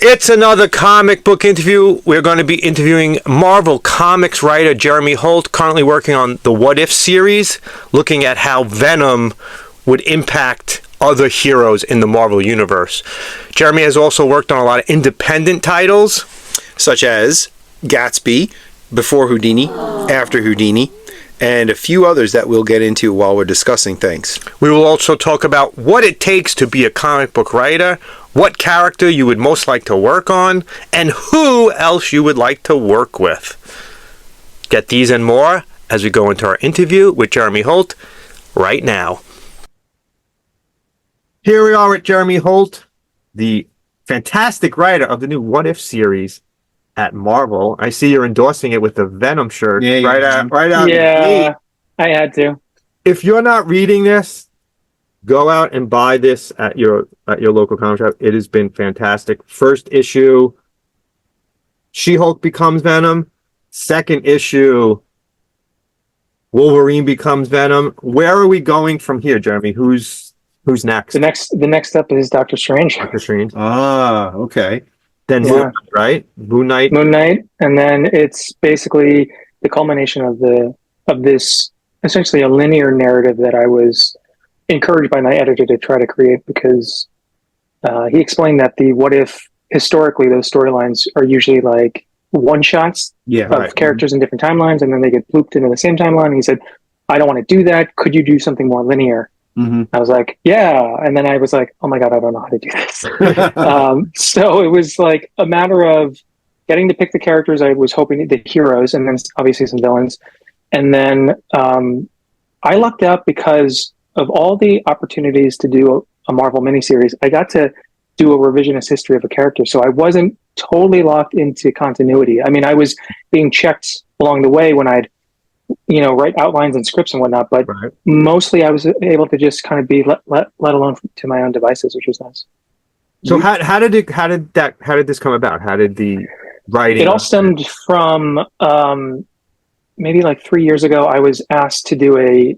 It's another comic book interview. We're going to be interviewing Marvel Comics writer Jeremy Holt, currently working on the What If series, looking at how Venom would impact other heroes in the Marvel Universe. Jeremy has also worked on a lot of independent titles, such as Gatsby, Before Houdini, After Houdini, and a few others that we'll get into while we're discussing things. We will also talk about what it takes to be a comic book writer, what character you would most like to work on, and who else you would like to work with. Get these and more as we go into our interview with Jeremy Holt right now. Here we are with Jeremy Holt, the fantastic writer of the new What If series at Marvel. I see you're endorsing it with the Venom shirt. Yeah, right out. Yeah, I had to. If you're not reading this, go out and buy this at your local comic shop. It has been fantastic. First issue, She-Hulk becomes Venom. Second issue, Wolverine becomes Venom. Where are we going from here, Jeremy? Who's next? The next step is Doctor Strange. Doctor Strange. Ah, okay. Then Yeah. Moon Knight, right? Moon Knight, and then it's basically the culmination of this essentially a linear narrative that I was encouraged by my editor to try to create, because he explained that the What If, historically, those storylines are usually like one shots of characters in different timelines, and then they get looped into the same timeline. And he said, I don't want to do that. Could you do something more linear? Mm-hmm. I was like, yeah. And then I was like, oh my God, I don't know how to do this. So it was like a matter of getting to pick the characters I was hoping, the heroes, and then obviously some villains. And then I lucked out because of all the opportunities to do a Marvel miniseries. I got to do a revisionist history of a character. So I wasn't totally locked into continuity. I mean, I was being checked along the way when I'd write outlines and scripts and whatnot, but mostly I was able to just kind of be let alone to my own devices, which was nice. So how did this come about? How did the writing? It all stemmed from maybe like 3 years ago. I was asked to do a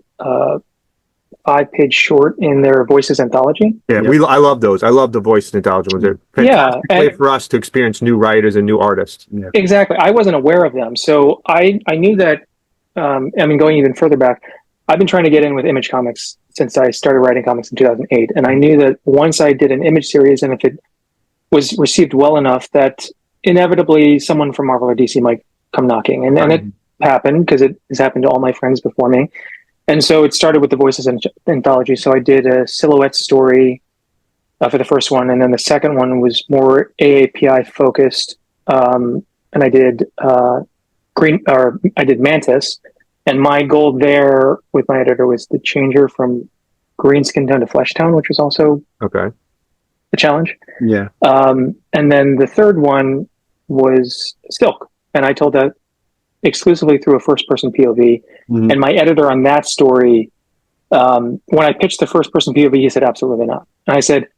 5-page short in their Voices anthology. Yeah, I love those. I love the Voices anthology ones. They're fantastic way for us to experience new writers and new artists. Yeah. Exactly. I wasn't aware of them, so I knew that. Going even further back, I've been trying to get in with Image Comics since I started writing comics in 2008. And I knew that once I did an Image series, and if it was received well enough, that inevitably someone from Marvel or DC might come knocking. And it happened, because it has happened to all my friends before me. And so it started with the Voices anthology. So I did a silhouette story for the first one. And then the second one was more AAPI focused. And I did I did Mantis, and my goal there with my editor was to change her from green skin tone to flesh tone, which was also a challenge. Yeah. And then the third one was Silk, and I told that exclusively through a first person POV. Mm-hmm. And my editor on that story, when I pitched the first person POV, he said absolutely not. And I said,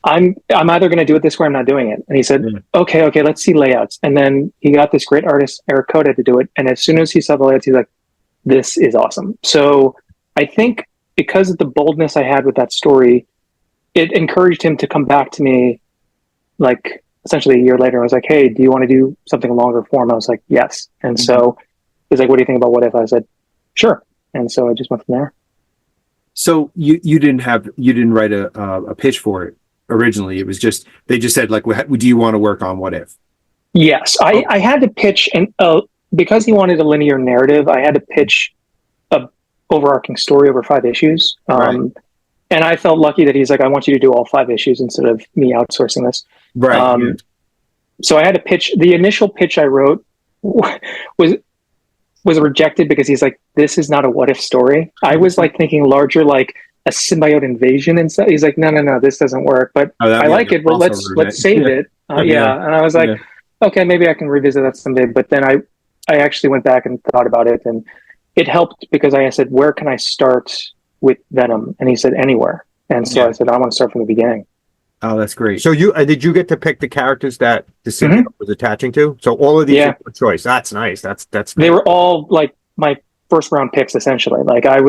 I'm either going to do it this way or I'm not doing it. And he said, okay, let's see layouts. And then he got this great artist, Eric Coda, to do it. And as soon as he saw the layouts, he's like, this is awesome. So I think because of the boldness I had with that story, it encouraged him to come back to me like essentially a year later. I was like, hey, do you want to do something longer form? I was like, yes. And so he's like, what do you think about What If? I said, sure. And so I just went from there. So you didn't write a pitch for it originally. It was just, they just said, like, do you want to work on What If? Yes. I had to pitch, and because he wanted a linear narrative, I had to pitch a overarching story over 5 issues. And I felt lucky that he's like, I want you to do all 5 issues instead of me outsourcing this. So I had to pitch. The initial pitch I wrote was rejected because he's like, this is not a What If story. I was like thinking larger, like a symbiote invasion and stuff. He's like, no, this doesn't work. But I like it. But let's save it. And I was like, okay, maybe I can revisit that someday. But then I actually went back and thought about it, and it helped because I said, where can I start with Venom? And he said, anywhere. And so I said, I want to start from the beginning. Oh, that's great. So did you get to pick the characters that the symbiote was attaching to? So all of these are your choice. That's nice. That's They were all like my first round picks, essentially. Like I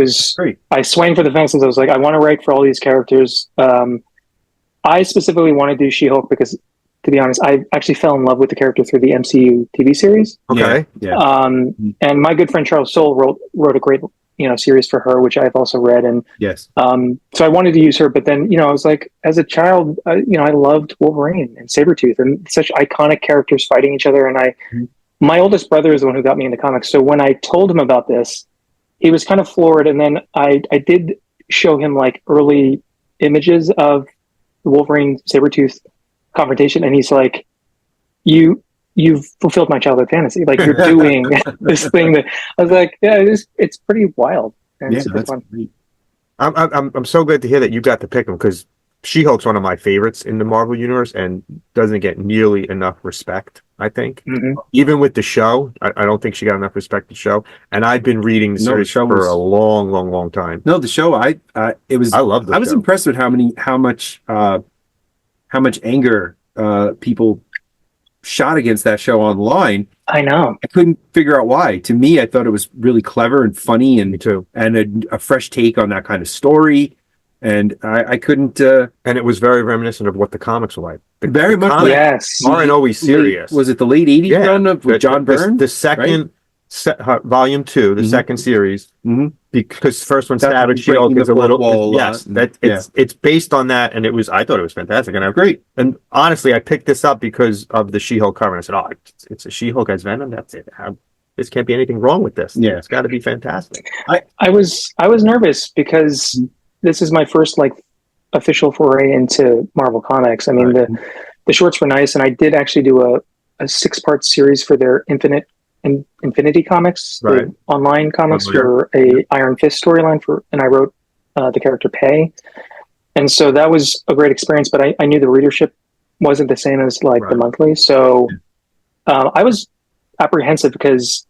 swang for the fences. I was like, I want to write for all these characters. I specifically want to do She-Hulk because to be honest. I actually fell in love with the character through the MCU TV series. Okay. Yeah. And my good friend Charles Soule wrote a great, series for her, which I've also read. And Yes. so I wanted to use her, but then, I was like, as a child, I loved Wolverine and Sabretooth and such iconic characters fighting each other. And my oldest brother is the one who got me into comics. So when I told him about this, he was kind of floored. And then I did show him like early images of the Wolverine Sabretooth confrontation. And he's like, you've fulfilled my childhood fantasy. Like, you're doing this thing that I was like, yeah, it's pretty wild. And Yeah, super that's fun. great. I'm so glad to hear that you got to pick him, because She-Hulk's one of my favorites in the Marvel universe and doesn't get nearly enough respect, I think. Mhm. Even with the show, I don't think she got enough respect in the show. And I've been reading the No, the series show for was- a long time. No, the show, I love the I was show. impressed with how much anger people shot against that show online. I know. I couldn't figure out why. To me, I thought it was really clever and funny, Me and too. a fresh take on that kind of story. And I couldn't. And it was very reminiscent of what the comics were like. Very much comics Yes. aren't always serious. Was it the late '80s Yeah. run with John Byrne? The second volume 2, the Mhm. second series, Mhm. because first one That's Savage She-Hulk breaking is the a little fourth wall a yes, lot. that it's based on that, and I thought it was fantastic, and Great. And honestly, I picked this up because of the She-Hulk cover, and I said, "Oh, it's a She-Hulk as Venom. That's it. This can't be anything wrong with this. Yeah. It's got to be fantastic." I was nervous because this is my first like official foray into Marvel Comics. I mean, the shorts were nice, and I did actually do a 6-part series for their Infinity Comics, Right. the online comics Oh, yeah. for a Iron Fist storyline and I wrote the character Pei. And so that was a great experience, but I knew the readership wasn't the same as like the Right. monthly. So I was apprehensive because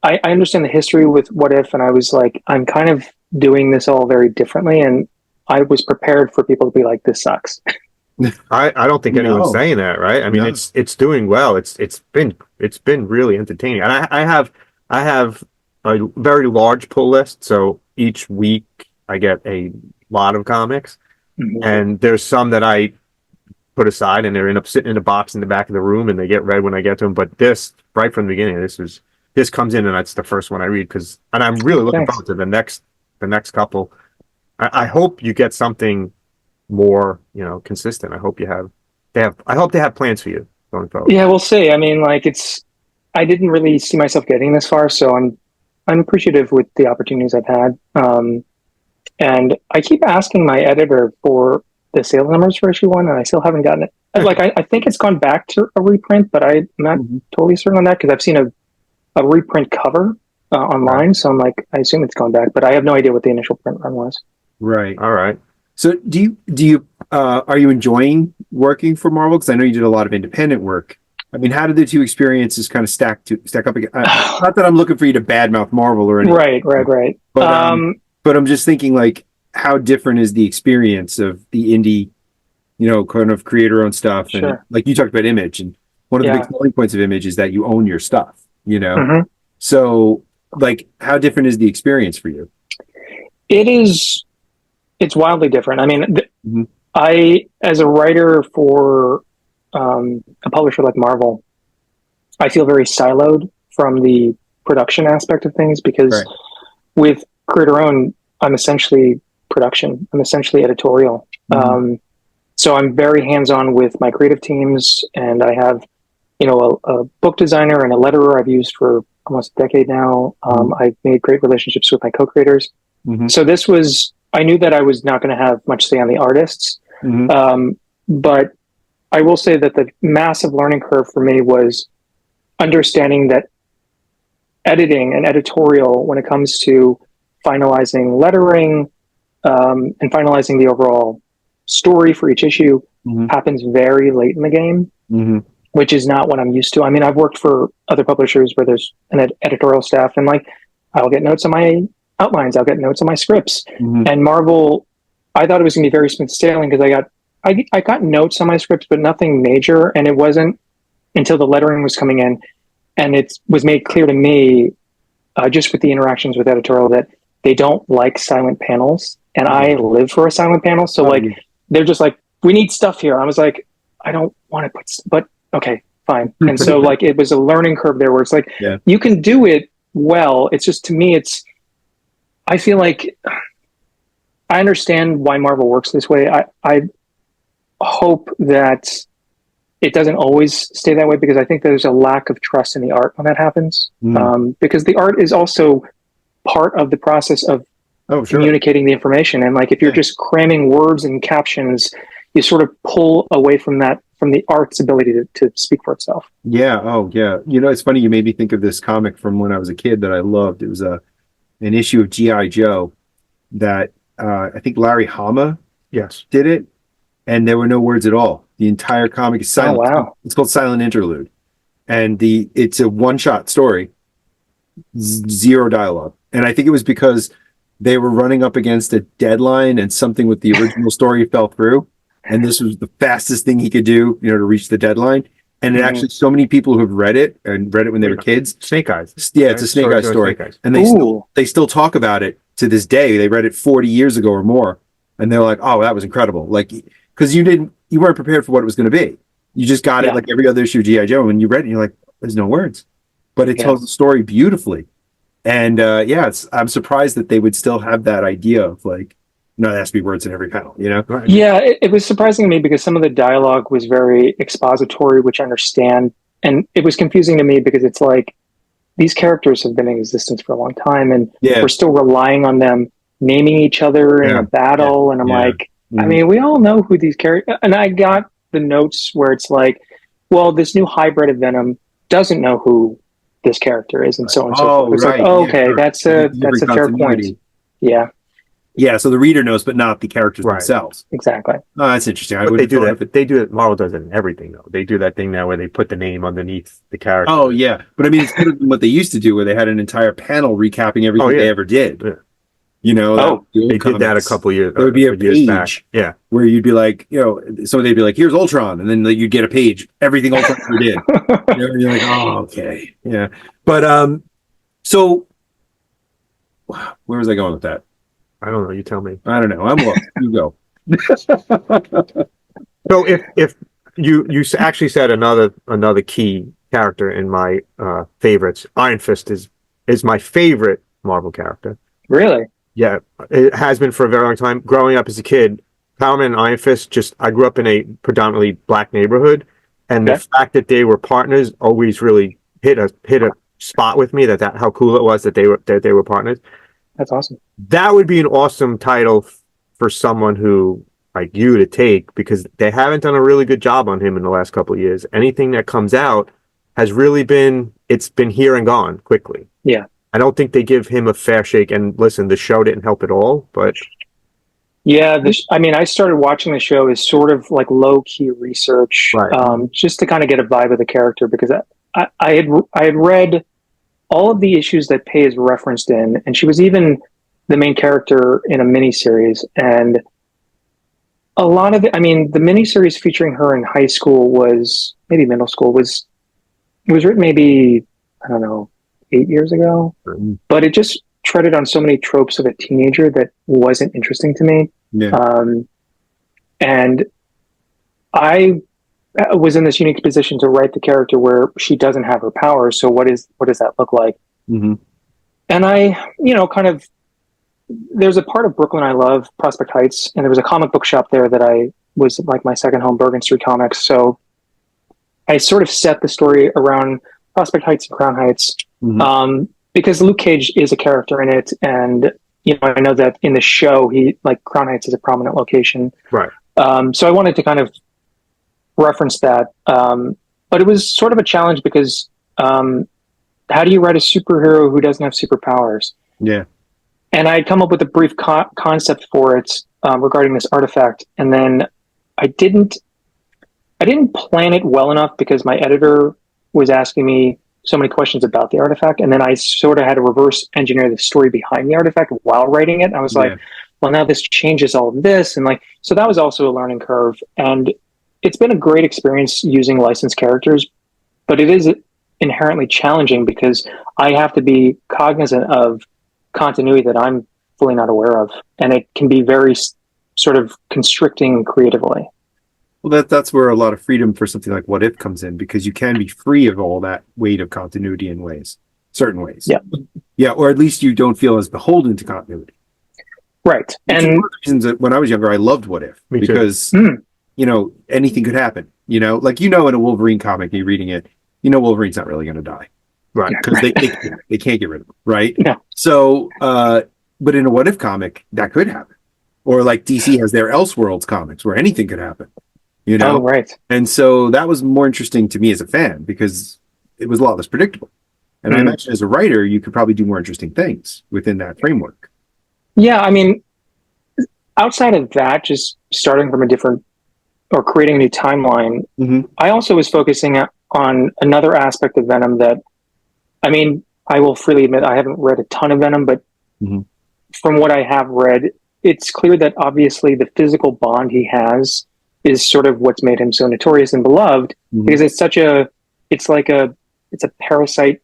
I understand the history with What If, and I was like, I'm kind of doing this all very differently, and I was prepared for people to be like, this sucks. I don't think anyone's No. saying that, right? I mean, No. it's doing well. It's been really entertaining, and I have a very large pull list. So each week I get a lot of comics, and there's some that I put aside, and they end up sitting in a box in the back of the room, and they get read when I get to them. But this, right from the beginning, this comes in, and that's the first one I read, and I'm really looking Thanks. forward to the next couple. I hope you get something more, consistent. I hope I hope they have plans for you going forward. Yeah, we'll see. I mean, like I didn't really see myself getting this far, so I'm appreciative with the opportunities I've had. And I keep asking my editor for the sales numbers for issue 1, and I still haven't gotten it. Like, I think it's gone back to a reprint, but I'm not totally certain on that because I've seen a reprint cover online. So I'm like, I assume it's gone back, but I have no idea what the initial print run was. Right. All right. So do you are you enjoying working for Marvel? Because I know you did a lot of independent work. I mean, how did the two experiences kind of stack up again? Not that I'm looking for you to badmouth Marvel or anything. Right. But I'm just thinking, like, how different is the experience of the indie, kind of creator-owned stuff? And Sure. like you talked about Image, and one of the big selling points of Image is that you own your stuff. Mhm. So, like, how different is the experience for you? It's wildly different. I mean, Mhm. I, as a writer for a publisher like Marvel, I feel very siloed from the production aspect of things because Right. with creator owned, I'm essentially production. I'm essentially editorial. So I'm very hands-on with my creative teams, and I have, a book designer and a letterer I've used for almost a decade now. I've made great relationships with my co-creators. So I knew that I was not going to have much say on the artists. But I will say that the massive learning curve for me was understanding that editing and editorial, when it comes to finalizing lettering and finalizing the overall story for each issue, happens very late in the game, which is not what I'm used to. I mean, I've worked for other publishers where there's an editorial staff, and like, I'll get notes on my outlines, I'll get notes on my scripts. And Marvel, I thought it was going to be very smooth sailing because I got notes on my scripts, but nothing major. And it wasn't until the lettering was coming in, and it was made clear to me, just with the interactions with editorial, that they don't like silent panels, and I live for a silent panel. So they're just like, we need stuff here. I was like, I don't want to but okay, fine. And so like it was a learning curve there where it's like Yeah. you can do it well. It's just to me, I feel like I understand why Marvel works this way. I hope that it doesn't always stay that way because I think there's a lack of trust in the art when that happens. Because the art is also part of the process of communicating the information. And like if you're just cramming words and captions, you sort of pull away from the art's ability to speak for itself. Yeah. Oh, yeah. It's funny. You made me think of this comic from when I was a kid that I loved. It was an issue of G.I. Joe that I think Larry Hama did it, and there were no words at all. The entire comic is silent. Oh, wow. It's called Silent Interlude, and it's a one-shot story, zero dialogue. And I think it was because they were running up against a deadline, and something with the original story fell through, and this was the fastest thing he could do, to reach the deadline. And it actually, so many people who have read it when they were kids. Snake Eyes. Yeah, it's a Snake Eyes story. And they still talk about it to this day. They read it 40 years ago or more. And they're like, oh, that was incredible. Like, because you weren't prepared for what it was going to be. You just got it like every other issue of G.I. Joe. And you read it and you're like, there's no words. But it tells the story beautifully. And I'm surprised that they would still have that idea of like, no, there has to be words in every panel, Yeah, it was surprising to me because some of the dialogue was very expository, which I understand. And it was confusing to me because it's like these characters have been in existence for a long time and we're still relying on them naming each other in a battle. And I'm like, I mean, we all know who these characters, and I got the notes where it's like, well, this new hybrid of Venom doesn't know who this character is and so on and so forth. It's like, okay, sure. That's a fair point. Yeah. Yeah, so the reader knows, but not the characters themselves. Exactly. Oh, that's interesting. But they do that. But they do it. Marvel does it in everything, though. They do that thing now where they put the name underneath the character. Oh yeah, but I mean, it's better than what they used to do, where they had an entire panel recapping everything they ever did. Yeah. They did that a couple years. There would be a page, back. where you'd be like, somebody would be like, "Here's Ultron," and then you'd get a page, everything Ultron ever did. And you're like, "Oh, okay, yeah." But so where was I going with that? I don't know. You tell me. I don't know. I'm lost. You go. So if you actually said another key character in my favorites, Iron Fist is my favorite Marvel character. Really? Yeah, it has been for a very long time. Growing up as a kid, Power Man and Iron Fist, I grew up in a predominantly black neighborhood, and the fact that they were partners always really hit a spot with me. That how cool it was that they were partners. That's awesome. That would be an awesome title for someone who like you to take, because they haven't done a really good job on him in the last couple of years. Anything that comes out has really been here and gone quickly. Yeah. I don't think they give him a fair shake. And listen, the show didn't help at all, but yeah, I started watching the show as sort of like low key research, just to kind of get a vibe of the character, because I had read all of the issues that Pei is referenced in, and she was even the main character in a miniseries. And a lot of the miniseries featuring her in high school maybe middle school was written maybe, I don't know, 8 years ago, but it just treaded on so many tropes of a teenager that wasn't interesting to me. Yeah. And I was in this unique position to write the character where she doesn't have her powers. So what does that look like? Mm-hmm. And I, there's a part of Brooklyn I love, Prospect Heights, and there was a comic book shop there that I was like my second home, Bergen Street Comics. So I sort of set the story around Prospect Heights and Crown Heights, because Luke Cage is a character in it, and I know that in the show Crown Heights is a prominent location, right? So I wanted to kind of reference that, but it was sort of a challenge because how do you write a superhero who doesn't have superpowers? Yeah. And I had come up with a brief concept for it regarding this artifact, and then I didn't plan it well enough because my editor was asking me so many questions about the artifact, and then I sort of had to reverse engineer the story behind the artifact while writing it. And I was like, well, now this changes all of this, and so that was also a learning curve. And it's been a great experience using licensed characters, but it is inherently challenging because I have to be cognizant of continuity that I'm fully not aware of, and it can be very sort of constricting creatively. Well, that's where a lot of freedom for something like What If comes in, because you can be free of all that weight of continuity in certain ways. Yeah. Yeah, or at least you don't feel as beholden to continuity. Right. Which is And one of the reasons that when I was younger, I loved What If, Me too. because anything could happen. Like in a Wolverine comic, you're reading it, Wolverine's not really going to die, Right. because they can't get rid of him, right? No. So, but in a What If comic, that could happen, or like DC has their Elseworlds comics where anything could happen, oh, right. and so that was more interesting to me as a fan because it was a lot less predictable. And I imagine as a writer, you could probably do more interesting things within that framework. Yeah, I mean, outside of that, just starting from a different or creating a new timeline, I also was focusing on another aspect of Venom that, I mean, I will freely admit I haven't read a ton of Venom, but from what I have read, it's clear that obviously the physical bond he has is sort of what's made him so notorious and beloved, because it's a parasite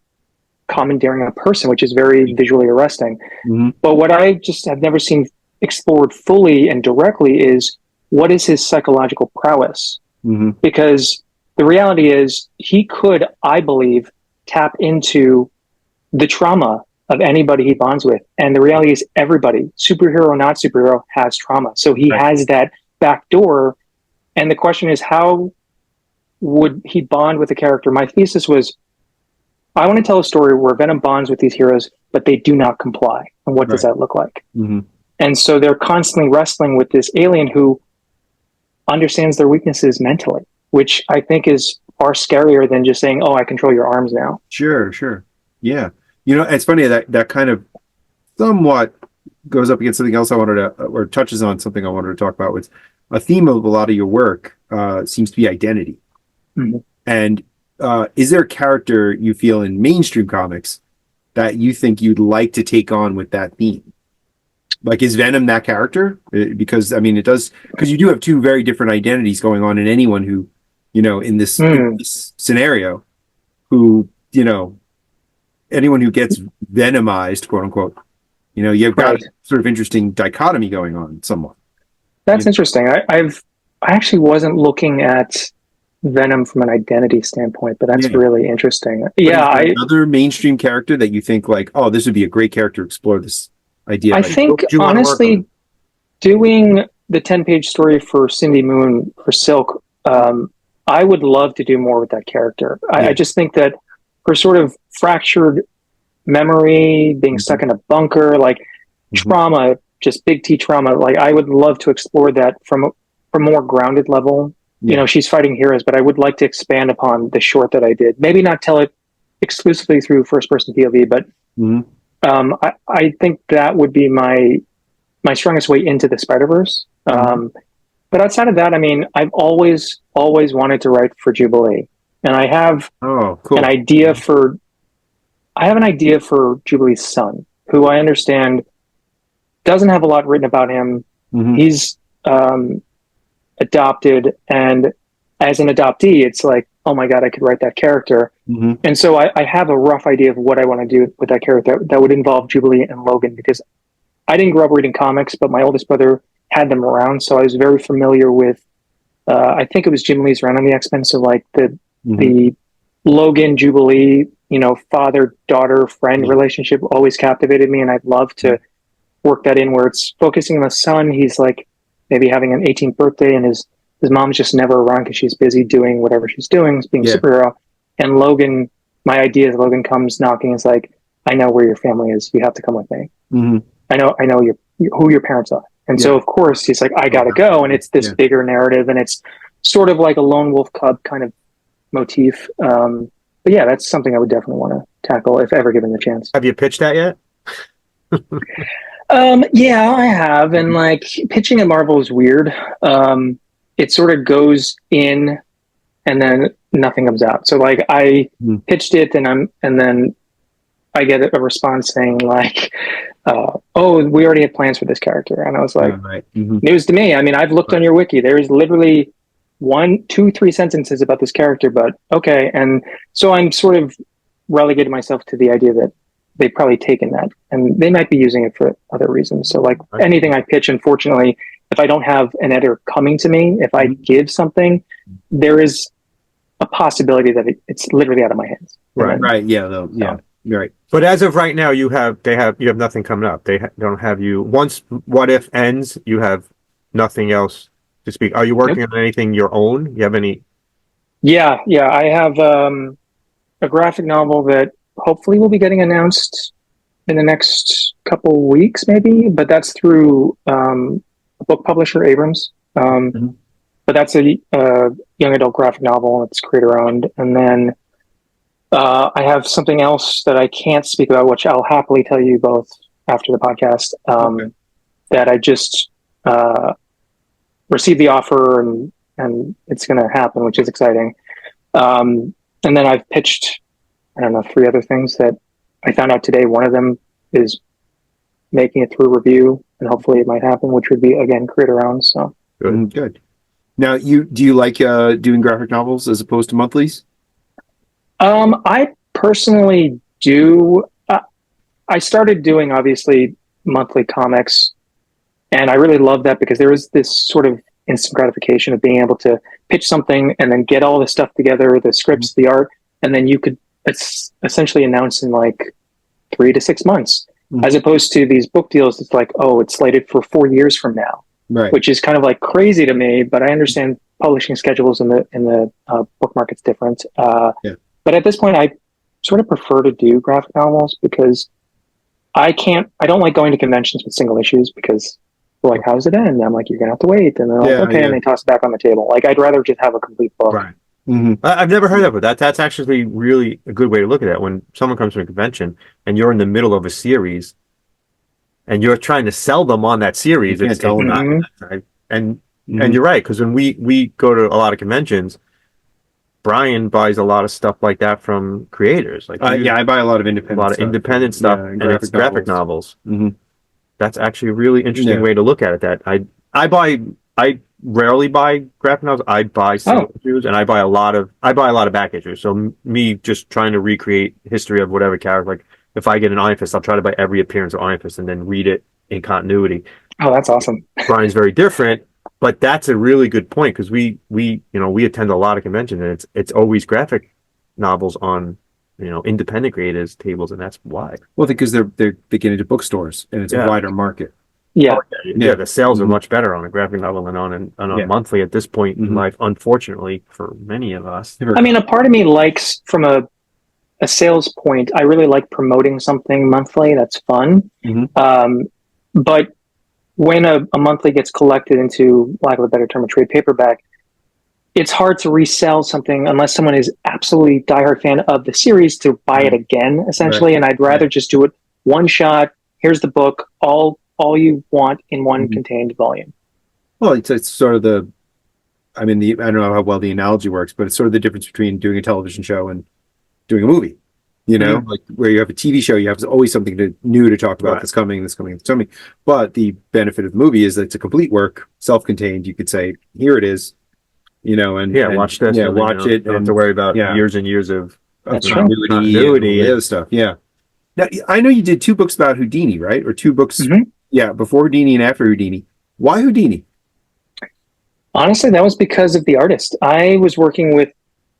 commandeering a person, which is very visually arresting. But what I just have never seen explored fully and directly is, what is his psychological prowess? Because the reality is he could, I believe, tap into the trauma of anybody he bonds with. And the reality is everybody, superhero or not superhero, has trauma. So he has that back door. And the question is, how would he bond with the character? My thesis was, I want to tell a story where Venom bonds with these heroes, but they do not comply. And what does that look like? And so they're constantly wrestling with this alien who understands their weaknesses mentally, which I think is far scarier than just saying, oh, I control your arms now. Sure. Yeah. It's funny that kind of somewhat goes up against something else I wanted to, or touches on something I wanted to talk about, with a theme of a lot of your work seems to be identity. And is there a character you feel in mainstream comics that you think you'd like to take on with that theme? Like, is Venom that character? Because I mean, it does, because you do have two very different identities going on in anyone who, in this scenario, who, anyone who gets venomized, quote unquote, you've got a sort of interesting dichotomy going on somewhat. That's interesting. I actually wasn't looking at Venom from an identity standpoint, but that's really interesting. But another mainstream character that you think like, oh, this would be a great character to explore this idea. I think honestly, doing the 10-page story for Cindy Moon for Silk, I would love to do more with that character. I just think that her sort of fractured memory, being stuck in a bunker, like trauma, just big T trauma. Like, I would love to explore that from a more grounded level. She's fighting heroes, but I would like to expand upon the short that I did. Maybe not tell it exclusively through first-person POV, but I think that would be my strongest way into the Spider-Verse. But outside of that, I mean, I've always wanted to write for Jubilee, and I have an idea for Jubilee's son, who I understand doesn't have a lot written about him. He's adopted, and as an adoptee, it's like, oh my god, I could write that character. And so I have a rough idea of what I want to do with that character that would involve Jubilee and Logan, because I didn't grow up reading comics, but my oldest brother had them around, so I was very familiar with I think it was Jim Lee's run on the X-Men, so like the Logan Jubilee, father daughter friend relationship always captivated me, and I'd love to work that in where it's focusing on the son. He's like maybe having an 18th birthday, and his mom's just never around because she's busy doing whatever she's doing, being a superhero. And Logan, my idea is Logan comes knocking, is like, I know where your family is. You have to come with me. I know who your parents are. And so, of course, he's like, I gotta go. And it's this bigger narrative, and it's sort of like a lone wolf cub kind of motif. But yeah, that's something I would definitely want to tackle if ever given the chance. Have you pitched that yet? Yeah, I have. And like, pitching at Marvel is weird. It sort of goes in and then nothing comes out. So like, I pitched it, and then I get a response saying like, oh, we already have plans for this character. And I was like, news to me. I mean, I've looked on your wiki. There's literally 1, 2, 3 sentences about this character, but okay. And so I'm sort of relegated myself to the idea that they've probably taken that, and they might be using it for other reasons. So like anything I pitch, unfortunately, if I don't have an editor coming to me, if I give something, there is a possibility that it's literally out of my hands. Right. Right. Yeah. Yeah. Right. But as of right now, you have nothing coming up. They don't have you. Once What If ends, you have nothing else to speak. Are you working on anything your own? You have any? Yeah. I have a graphic novel that hopefully will be getting announced in the next couple weeks, maybe. But that's through a book publisher, Abrams. But that's a young adult graphic novel. It's creator owned, and then. I have something else that I can't speak about, which I'll happily tell you both after the podcast. That I just received the offer, and it's going to happen, which is exciting. And then I've pitched, I don't know, 3 other things that I found out today. One of them is making it through review, and hopefully it might happen, which would be again creator owned. So Good. Now, do you like doing graphic novels as opposed to monthlies? I personally do. I started doing obviously monthly comics, and I really love that because there is this sort of instant gratification of being able to pitch something and then get all the stuff together, the scripts, the art, and then you could essentially announce in like 3 to 6 months, as opposed to these book deals. It's like, oh, it's slated for 4 years from now, Right. which is kind of like crazy to me. But I understand publishing schedules in the book market's different. But at this point, I sort of prefer to do graphic novels because I don't like going to conventions with single issues because they're like, how does it end? And I'm like, you're going to have to wait. And they're like, okay. And they toss it back on the table. Like, I'd rather just have a complete book. Right. I've never heard of it. That's actually really a good way to look at it. When someone comes to a convention and you're in the middle of a series and you're trying to sell them on that series, You can't tell them not, right? And you're right, because when we go to a lot of conventions, Brian buys a lot of stuff like that from creators. Like I buy a lot of independent stuff, and it's graphic novels. That's actually a really interesting Yeah. way to look at it. That I rarely buy graphic novels. I buy single issues, and I buy a lot of back issues. So me just trying to recreate history of whatever character. Like if I get an Iron Fist, I'll try to buy every appearance of Iron Fist and then read it in continuity. Oh, that's awesome. Brian's very different. But that's a really good point because we attend a lot of conventions and it's always graphic novels on independent creators tables, and that's why. Well, because they get into bookstores and it's a wider market. Yeah. The sales are much better on a graphic novel than on a monthly at this point in life, unfortunately for many of us. I mean, a part of me likes from a sales point, I really like promoting something monthly. That's fun. But when a monthly gets collected into, lack of a better term, a trade paperback, it's hard to resell something unless someone is absolutely diehard fan of the series to buy it again, essentially. And I'd rather just do it one shot. Here's the book, all you want in one contained volume. Well, it's sort of I don't know how well the analogy works, but it's sort of the difference between doing a television show and doing a movie. Like where you have a TV show, you have always something new to talk about that's coming. But the benefit of the movie is that it's a complete work, self-contained. You could say, here it is, watch this. Watch it. Don't have to worry about years and years of continuity and other stuff. Yeah. Now, I know you did 2 books about Houdini, right? Or 2 books, before Houdini and after Houdini. Why Houdini? Honestly, that was because of the artist. I was working with,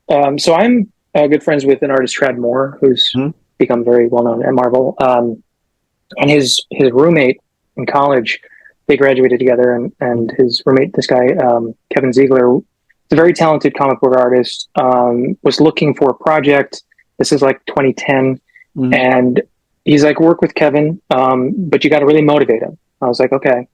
so I'm good friends with an artist, Trad Moore, who's become very well known at Marvel. And his roommate in college, they graduated together, and his roommate, this guy, Kevin Ziegler, is a very talented comic book artist, was looking for a project. This is like 2010. And he's like, work with Kevin, but you got to really motivate him. I was like, okay.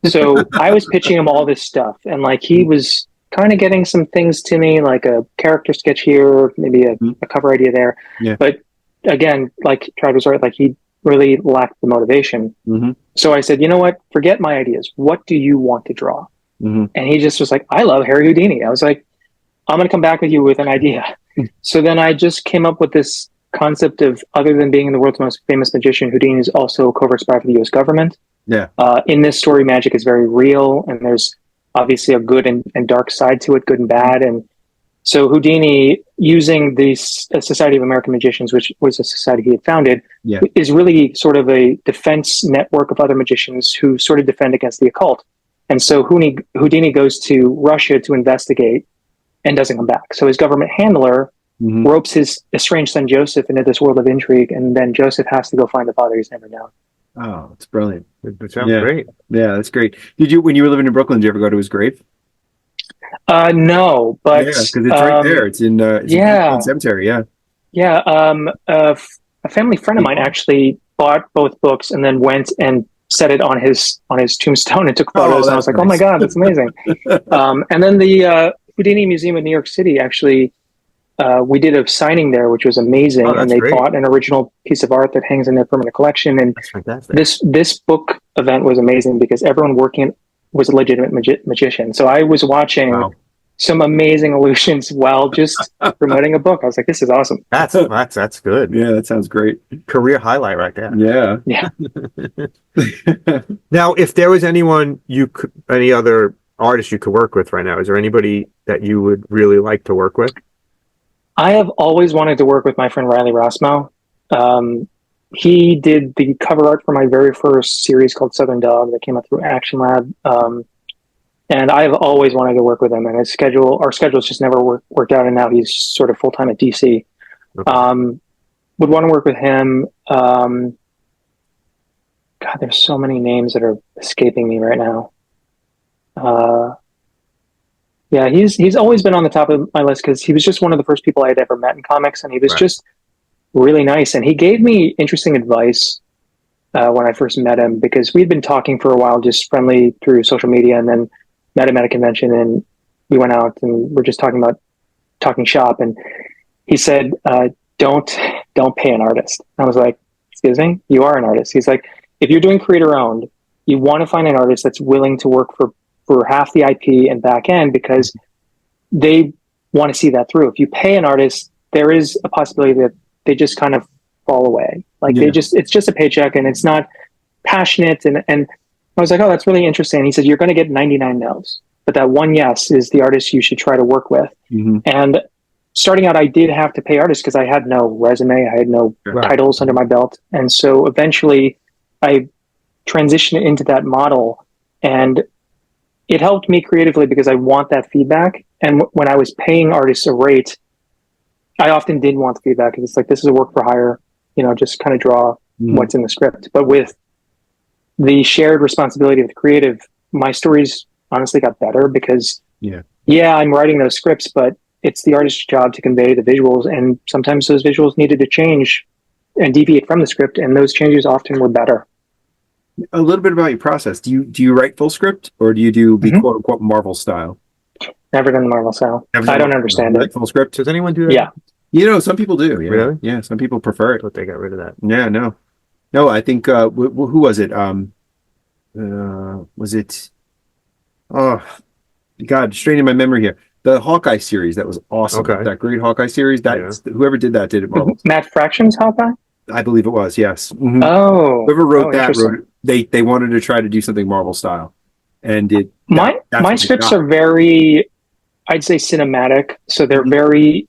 So I was pitching him all this stuff, and like he was kind of getting some things to me, like a character sketch here, maybe a cover idea there. Yeah. But again, like Trad was right, like he really lacked the motivation. So I said, you know what? Forget my ideas. What do you want to draw? And he just was like, I love Harry Houdini. I was like, I'm going to come back with you with an idea. So then I just came up with this concept of, other than being the world's most famous magician, Houdini is also a covert spy for the U.S. government. Yeah. In this story, magic is very real, and there's obviously a good and dark side to it, good and bad. And so Houdini, using the Society of American Magicians, which was a society he had founded, is really sort of a defense network of other magicians who sort of defend against the occult. And so Houdini goes to Russia to investigate and doesn't come back. So his government handler ropes his estranged son Joseph into this world of intrigue, and then Joseph has to go find the father he's never known. Oh, it's brilliant. It sounds great. Yeah, that's great. When you were living in Brooklyn, did you ever go to his grave? No, but because it's right there. It's in in cemetery. Yeah. Yeah. A family friend of mine actually bought both books and then went and set it on his tombstone and took photos. And I was like, nice. Oh my God, that's amazing. And then the Houdini Museum in New York City, actually, we did a signing there, which was amazing. And they bought an original piece of art that hangs in their permanent collection. And that's fantastic. This book event was amazing because everyone working was a legitimate magician. So I was watching some amazing illusions while just promoting a book. I was like, this is awesome. That's good. Yeah, that sounds great. Career highlight right there. Yeah. Yeah. Now, if there was any other artist you could work with right now, is there anybody that you would really like to work with? I have always wanted to work with my friend Riley Rossmo. He did the cover art for my very first series called Southern Dog that came out through Action Lab. And I've always wanted to work with him, and our schedules just never worked out. And now he's sort of full-time at DC. Okay. Would want to work with him. God, there's so many names that are escaping me right now. Yeah, he's always been on the top of my list because he was just one of the first people I had ever met in comics, and he was just really nice. And he gave me interesting advice when I first met him, because we'd been talking for a while, just friendly through social media, and then met him at a convention, and we went out and we're just talking shop. And he said, don't pay an artist. I was like, excuse me, you are an artist. He's like, if you're doing creator owned, you want to find an artist that's willing to work for half the IP and back end, because they want to see that through. If you pay an artist, there is a possibility that they just kind of fall away. Like it's just a paycheck and it's not passionate. And I was like, oh, that's really interesting. He said, you're going to get 99 no's, but that one yes is the artist you should try to work with. And starting out, I did have to pay artists because I had no resume. I had no titles under my belt. And so eventually I transitioned into that model, and it helped me creatively because I want that feedback. And when I was paying artists a rate, I often didn't want the feedback because it's like, this is a work for hire, just kind of draw what's in the script. But with the shared responsibility of the creative, my stories honestly got better because I'm writing those scripts, but it's the artist's job to convey the visuals. And sometimes those visuals needed to change and deviate from the script. And those changes often were better. A little bit about your process. Do you write full script, or do you do the quote unquote Marvel style? Never done the Marvel style. I don't understand it. Full script. Does anyone do that? Yeah. Some people do. Yeah. Really? Yeah. Some people prefer it. But they got rid of that. Yeah. No. I think who was it? Was it? Oh, God! Straining my memory here. The Hawkeye series that was awesome. Okay. That great Hawkeye series. Whoever did that did it Marvel. Matt Fraction's Hawkeye. I believe it was. Yes. Oh. Whoever wrote that wrote it. They wanted to try to do something Marvel style, and my scripts are very, I'd say, cinematic. So they're very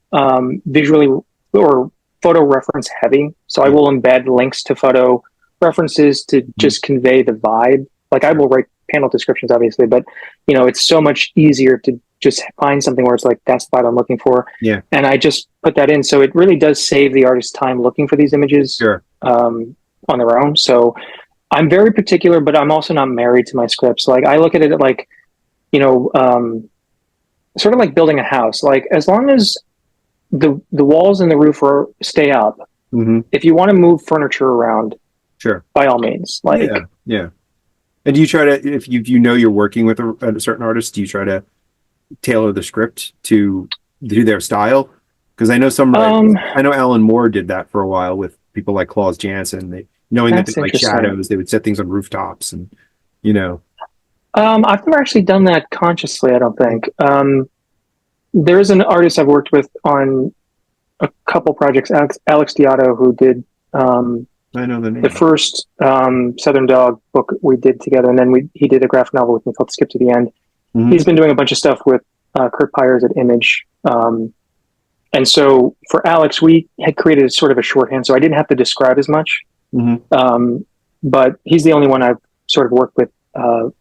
visually or photo reference heavy. So I will embed links to photo references to just convey the vibe. Like I will write panel descriptions, obviously, but it's so much easier to just find something where it's like, that's the vibe I'm looking for. Yeah. And I just put that in. So it really does save the artist time looking for these images on their own. So I'm very particular, but I'm also not married to my scripts. Like I look at it like, sort of like building a house. Like as long as the walls and the roof stay up, if you want to move furniture around, by all means. Like yeah. And do you try to, if you're working with a certain artist, do you try to tailor the script to do their style? Because I know I know Alan Moore did that for a while with people like Claus Janson. Knowing that they like shadows, they would set things on rooftops, and I've never actually done that consciously. I don't think. There's an artist I've worked with on a couple projects, Alex Diotto, who did I know the name. The first Southern Dog book we did together, and then he did a graphic novel with me called Skip to the End. He's been doing a bunch of stuff with Kurt Pyers at Image. And so for Alex, we had created sort of a shorthand, so I didn't have to describe as much. But he's the only one I've sort of worked with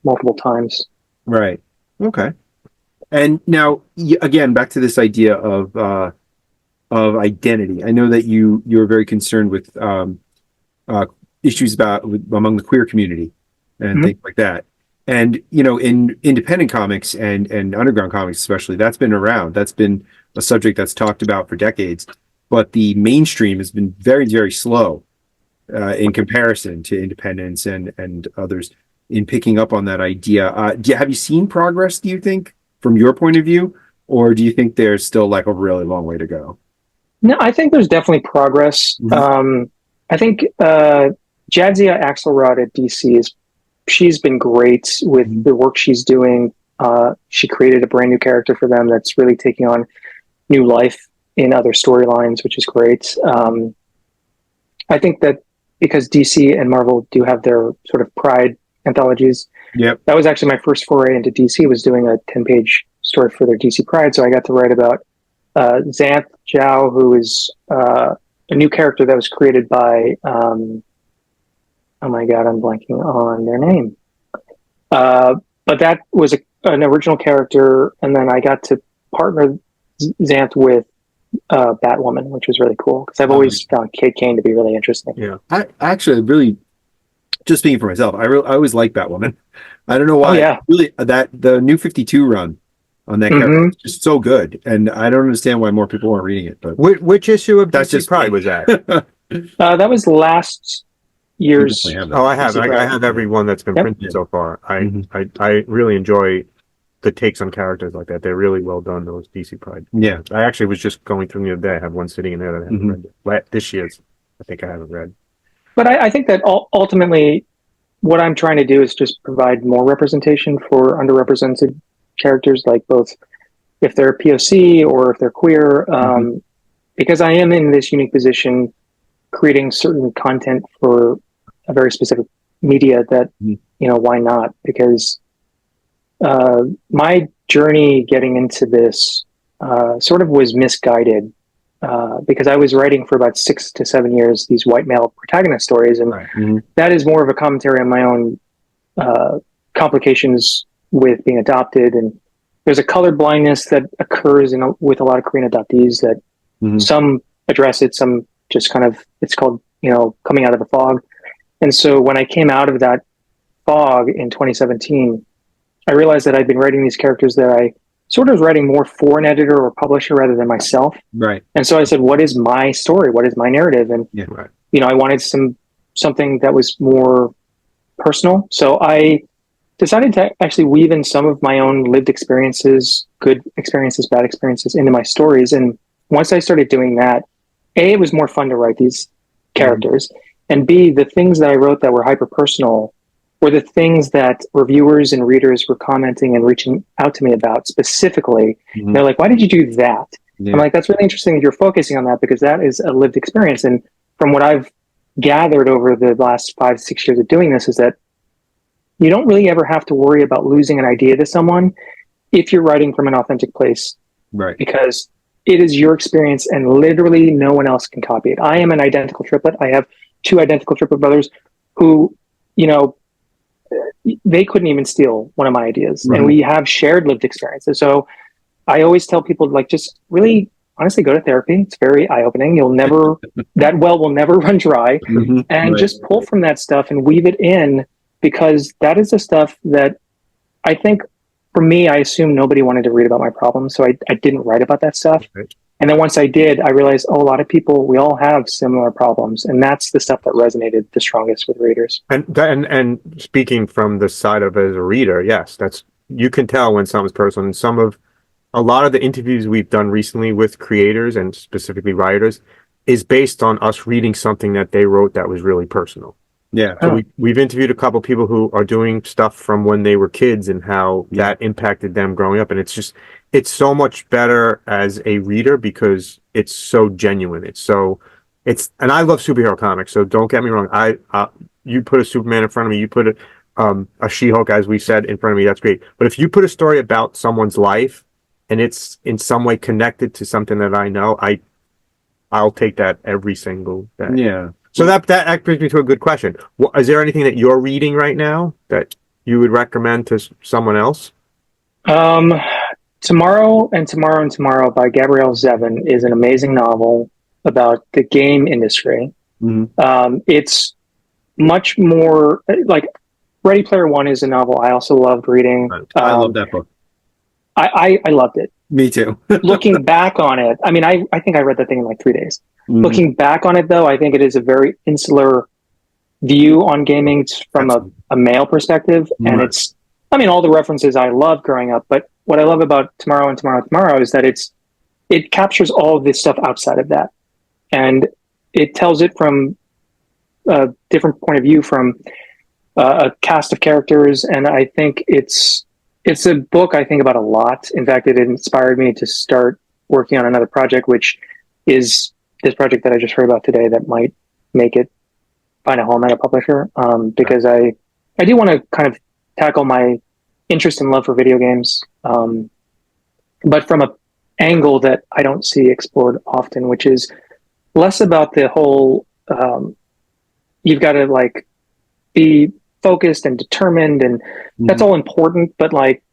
multiple times. Right. Okay. And now, again, back to this idea of identity. I know that you're very concerned with uh, issues among the queer community and Mhm. things like that. And in independent comics and underground comics, especially, that's been around. That's been a subject that's talked about for decades. But the mainstream has been very, very slow in comparison to independents and others in picking up on that idea. Have you seen progress, do you think, from your point of view, or do you think there's still like a really long way to go? No, I think there's definitely progress. Mhm. I think Jadzia Axelrod at DC she's been great with Mhm. the work she's doing. She created a brand new character for them that's really taking on new life in other storylines, which is great. I think that because DC and Marvel do have their sort of Pride anthologies, Yep. that was actually my first foray into DC. Was doing a 10-page story for their DC Pride, so I got to write about Xanth Zhao, who is a new character that was created by oh my god, I'm blanking on their name. But that was an original character, and then I got to partner Xanth with Batwoman, which was really cool because I've always found Kate Kane to be really interesting. Yeah. I actually really, just speaking for myself, I always like Batwoman. I don't know Oh why. yeah. Really, that the New 52 run on that character Hmm. is just so good, and I don't understand why more people aren't reading it. But Which issue of that's DC just Pride me. was that? That was last You year's. definitely have that. Oh, I have. DC I Pride. have every one that's been Yep. printed so far. Mhm. I really enjoy the takes on characters like that. They're really well done, those DC Pride. Yeah. I actually was just going through the other day. I have one sitting in there that I haven't Mhm. read yet. This year's, I think I haven't read. But I think that ultimately, what I'm trying to do is just provide more representation for underrepresented characters, like both if they're POC or if they're queer, Mhm. because I am in this unique position creating certain content for a very specific media that, Mhm. why not? Because my journey getting into this sort of was misguided because I was writing for about 6 to 7 years these white male protagonist stories, and Right. Mhm. that is more of a commentary on my own complications with being adopted, and there's a color blindness that occurs with a lot of Korean adoptees that Mhm. some address it, some just kind of, it's called coming out of the fog. And so when I came out of that fog in 2017, I realized that I'd been writing these characters that I sort of was writing more for an editor or publisher rather than myself. Right. And so I said, what is my story? What is my narrative? And Yeah. Right. I wanted something that was more personal. So I decided to actually weave in some of my own lived experiences, good experiences, bad experiences, into my stories. And once I started doing that, A, it was more fun to write these characters. And B, the things that I wrote that were hyper personal were the things that reviewers and readers were commenting and reaching out to me about specifically. Mhm. They're like, why did you do that? Yeah. I'm like, that's really interesting that you're focusing on that because that is a lived experience. And from what I've gathered over the last 5, 6 years of doing this is that you don't really ever have to worry about losing an idea to someone if you're writing from an authentic place, Right. because it is your experience and literally no one else can copy it. I am an identical triplet. I have two identical triplet brothers who, they couldn't even steal one of my ideas. Right. And we have shared lived experiences. So I always tell people, like, just really honestly go to therapy. It's very eye-opening. That well will never run dry. Mhm. And Right. just pull from that stuff and weave it in, because that is the stuff that I think, for me, I assumed nobody wanted to read about my problems. So I didn't write about that stuff. Right. And then once I did, I realized, a lot of people, we all have similar problems. And that's the stuff that resonated the strongest with readers. And speaking from the side of as a reader, yes, you can tell when something's personal. And a lot of the interviews we've done recently with creators and specifically writers is based on us reading something that they wrote that was really personal. Yeah. So we've interviewed a couple people who are doing stuff from when they were kids and how that impacted them growing up. And it's so much better as a reader because it's so genuine. And I love superhero comics. So don't get me wrong. You put a Superman in front of me, you put a She-Hulk, as we said, in front of me. That's great. But if you put a story about someone's life and it's in some way connected to something that I know, I'll take that every single day. Yeah. So that brings me to a good question. Is there anything that you're reading right now that you would recommend to someone else? Um, Tomorrow and Tomorrow and Tomorrow by Gabrielle Zevin is an amazing novel about the game industry. Mhm. It's much more like Ready Player One is a novel I also loved reading. I love that book. I loved it. Me too. Looking back on it, I mean, I think I read that thing in like 3 days. Mhm. Looking back on it, though, I think it is a very insular view on gaming from a male perspective. And Right. it's, I mean, all the references I loved growing up, but what I love about Tomorrow and Tomorrow and Tomorrow is that it captures all of this stuff outside of that. And it tells it from a different point of view from a cast of characters. And I think it's a book I think about a lot. In fact, it inspired me to start working on another project, which is this project that I just heard about today that might make it find a home at a publisher. Because I do want to kind of tackle my interest and love for video games, but from a angle that I don't see explored often, which is less about the whole you've got to like be focused and determined, and that's all important. But like,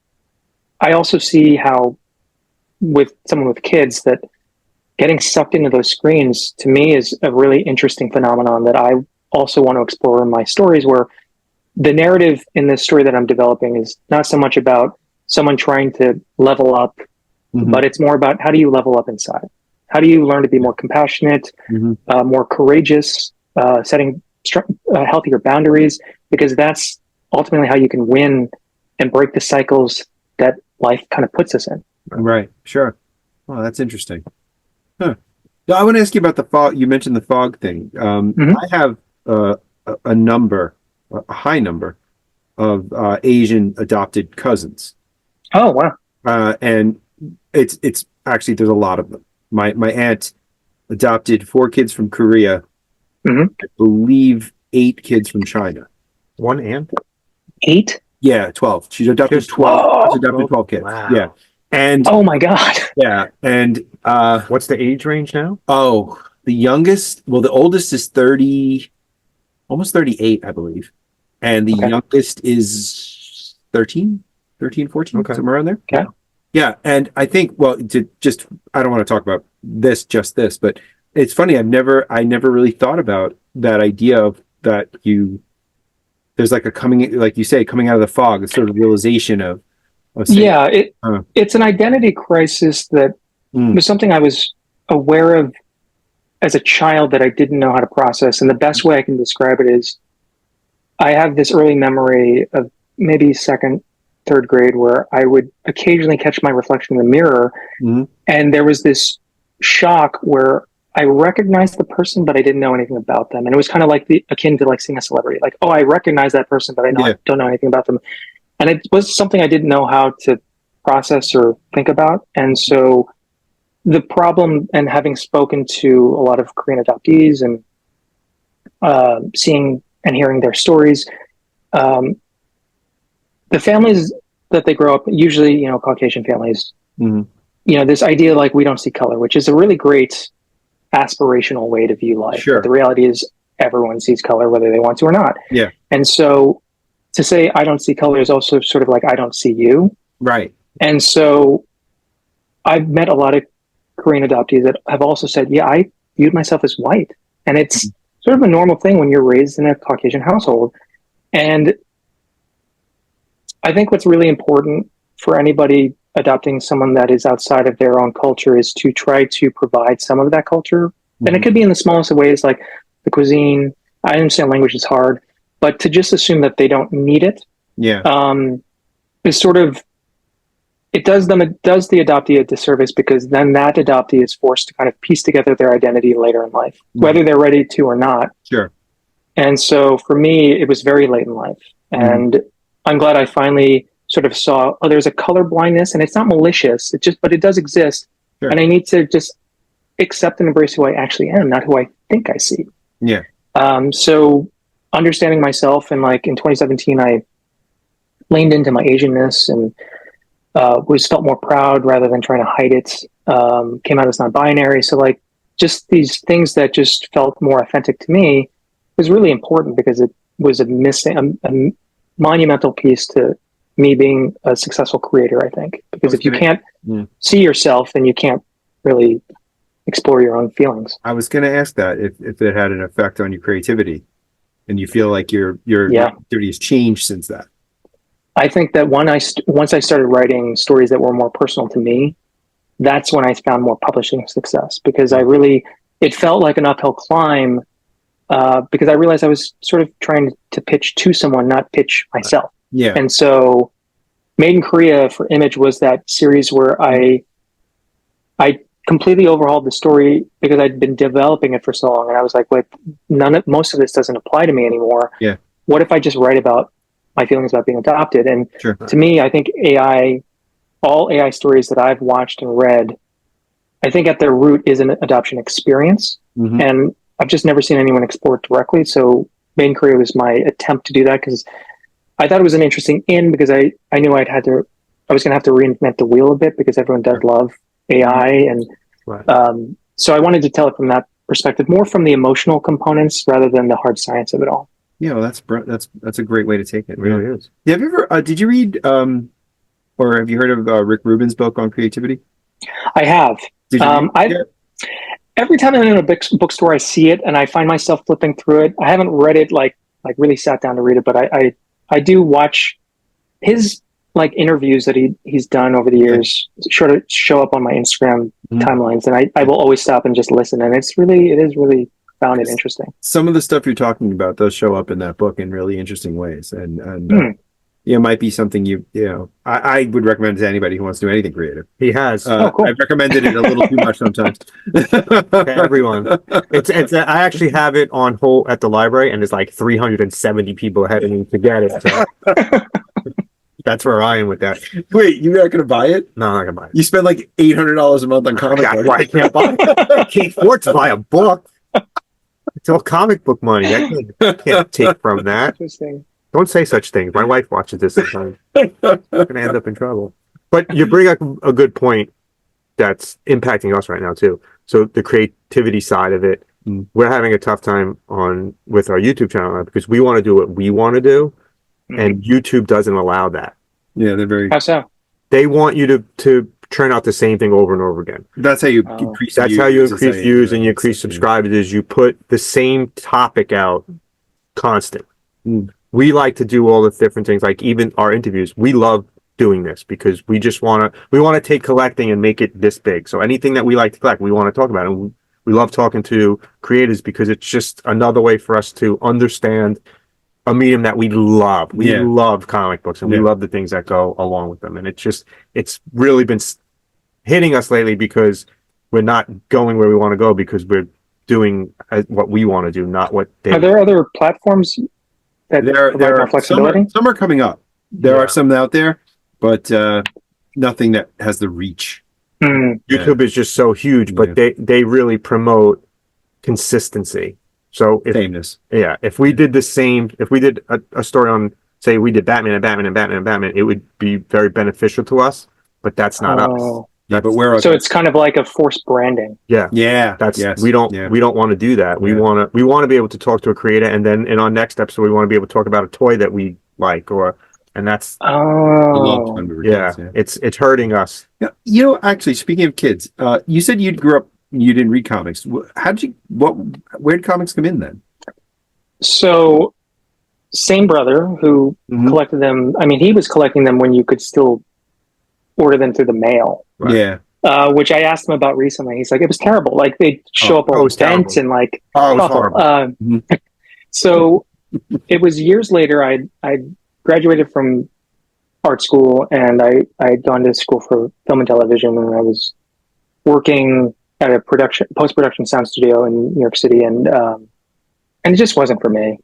I also see how with someone with kids that getting sucked into those screens to me is a really interesting phenomenon that I also want to explore in my stories, where the narrative in this story that I'm developing is not so much about someone trying to level up, but it's more about how do you level up inside? How do you learn to be more compassionate, more courageous, setting healthier boundaries? Because that's ultimately how you can win and break the cycles that life kind of puts us in. Right. Sure. Oh, that's interesting. Huh. Now, I want to ask you about the fog. You mentioned the fog thing. I have a number, a high number of Asian adopted cousins. Oh, wow. And it's actually, there's a lot of them. My aunt adopted 4 kids from Korea. I believe 8 kids from China. One aunt? 8? Yeah, 12. She's adopted Just 12. She's adopted 12 kids. Wow. Yeah. And Oh my God. yeah, and What's the age range now? oh, the youngest, well, the oldest is 30, almost 38, I believe. And the Okay. youngest is 13, 14, Okay. somewhere around there. Okay. Yeah, and I think, well, I don't want to talk about just this, but it's funny. I never really thought about that idea of that there's like a coming, like you say, coming out of the fog, a sort of realization of saying, Yeah, it's an identity crisis that was something I was aware of as a child that I didn't know how to process. And the best way I can describe it is I have this early memory of maybe second, third grade where I would occasionally catch my reflection in the mirror. And there was this shock where I recognized the person, but I didn't know anything about them. And it was kind of like akin to like seeing a celebrity. Like, oh, I recognize that person, but I don't know anything about them. And it was something I didn't know how to process or think about. And so the problem, and having spoken to a lot of Korean adoptees and seeing and hearing their stories, the families that they grow up, usually, you know, Caucasian families, you know, this idea like we don't see color, which is a really great aspirational way to view life. Sure. But the reality is everyone sees color, whether they want to or not. Yeah. And so to say I don't see color is also sort of like I don't see you. right. And so I've met a lot of Korean adoptees that have also said, yeah, I viewed myself as white. And it's sort of a normal thing when you're raised in a Caucasian household. And I think what's really important for anybody adopting someone that is outside of their own culture is to try to provide some of that culture. And it could be in the smallest of ways, like the cuisine. I understand language is hard, but to just assume that they don't need it Yeah. is sort of, it does the adoptee a disservice, because then that adoptee is forced to kind of piece together their identity later in life, whether they're ready to or not. Sure. And so for me, it was very late in life. And I'm glad I finally sort of saw, oh, there's a color blindness, and it's not malicious. But it does exist. Sure. And I need to just accept and embrace who I actually am, not who I think I see. Yeah. So understanding myself, and like in 2017, I leaned into my Asianness and felt more proud rather than trying to hide it. Came out as non-binary. So like just these things that just felt more authentic to me was really important, because it was a monumental piece to me being a successful creator, I think, because if you can't Yeah. see yourself, then you can't really explore your own feelings. I was going to ask that if it had an effect on your creativity, and you feel like your Yeah. activity has changed since that. I think that once I started writing stories that were more personal to me, that's when I found more publishing success, because it felt like an uphill climb, because I realized I was sort of trying to pitch to someone, not pitch myself. Yeah. And so Made in Korea for Image was that series where I completely overhauled the story because I'd been developing it for so long, and I was like, wait, most of this doesn't apply to me anymore. Yeah. What if I just write about my feelings about being adopted? And Sure. to me, I think all AI stories that I've watched and read, I think at their root is an adoption experience. Mhm. And I've just never seen anyone explore it directly. So Made in Korea was my attempt to do that, because I thought it was an interesting because I knew I was going to have to reinvent the wheel a bit, because everyone does love AI. And Right. so I wanted to tell it from that perspective, more from the emotional components rather than the hard science of it all. Yeah, well, that's a great way to take it. It really is. Yeah, have you ever did you read or have you heard of Rick Rubin's book on creativity? I have. Did you read it? Every time I'm in a bookstore, I see it and I find myself flipping through it. I haven't read it like really sat down to read it, but I do watch his like interviews that he's done over the years, sure to show up on my Instagram timelines, and I will always stop and just listen. And it is really found it interesting. Some of the stuff you're talking about does show up in that book in really interesting ways, and it might be something I would recommend to anybody who wants to do anything creative. He has. Cool. I've recommended it a little too much sometimes. Okay, everyone. It's I actually have it on hold at the library, and there's like 370 people ahead of me to get it. So that's where I am with that. Wait, you're not going to buy it? No, I'm not gonna buy it. You spend like $800 a month on comic That's books. why I can't buy it. I can't afford to buy a book. It's all comic book money. I can't take from that. Interesting. Don't say such things. My wife watches this sometimes. I'm gonna end up in trouble. But you bring up a good point that's impacting us right now too. So the creativity side of it, we're having a tough time with our YouTube channel now, because we want to do what we want to do, and YouTube doesn't allow that. Yeah, they're very. How so? They want you to churn out the same thing over and over again. That's how you increase. That's how you increase views and you increase subscribers. Is you put the same topic out constant. We like to do all the different things, like even our interviews. We love doing this because we just want to take collecting and make it this big. So anything that we like to collect, we want to talk about, and we love talking to creators because it's just another way for us to understand a medium that we love. We love comic books, and we love the things that go along with them. And it's really been hitting us lately because we're not going where we want to go, because we're doing what we want to do, not what they. Are there other platforms that provide more flexibility? Some are coming up. There are some out there, but nothing that has the reach. YouTube is just so huge, but they really promote consistency. So Sameness. if we did a story on, say, we did Batman and Batman and Batman and Batman, it would be very beneficial to us, but that's not us. Yeah, but so it's kind of like a forced branding. Yeah. We don't want to do that. We want to be able to talk to a creator, and then in our next episode we want to be able to talk about a toy that we like, and that's it's hurting us. Yeah, actually, speaking of kids, you said you grew up, you didn't read comics. Where did comics come in then? So, same brother who collected them. I mean, he was collecting them when you could still order them through the mail. Right. Yeah. Which I asked him about recently. He's like, it was terrible. Like they'd show up all bent and like it was horrible. So it was years later. I graduated from art school, and I had gone to school for film and television, and I was working at a post-production sound studio in New York City, and it just wasn't for me.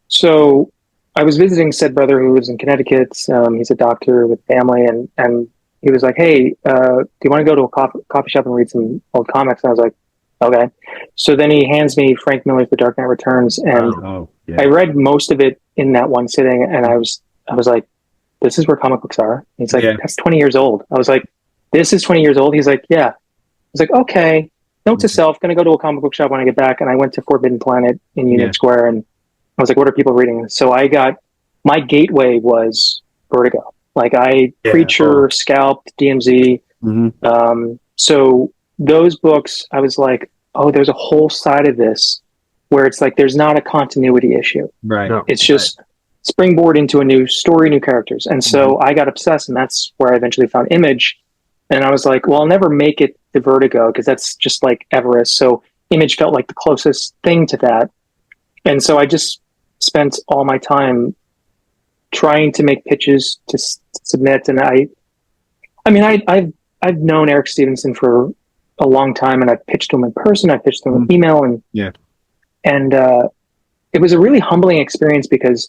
So I was visiting said brother who lives in Connecticut. He's a doctor with family, and he was like, "Hey, do you want to go to a coffee shop and read some old comics?" And I was like, "Okay." So then he hands me Frank Miller's The Dark Knight Returns, and I read most of it in that one sitting, and I was like, "This is where comic books are." And he's like, "That's 20 years old." I was like, "This is 20 years old?" He's like, "Yeah." I was like, "Okay." Note to self, going to go to a comic book shop when I get back. And I went to Forbidden Planet in Union Square, and I was like, what are people reading? So my gateway was Vertigo. Like I Preacher, Scalped, DMZ. So those books, I was like, oh, there's a whole side of this where it's like there's not a continuity issue. Right. No. It's just springboard into a new story, new characters. And so I got obsessed, and that's where I eventually found Image. And I was like, well, I'll never make it to Vertigo because that's just like Everest. So Image felt like the closest thing to that. And so I just spent all my time trying to make pitches to submit. And I've known Eric Stevenson for a long time, and I've pitched to him in person. I pitched to him in email, and it was a really humbling experience because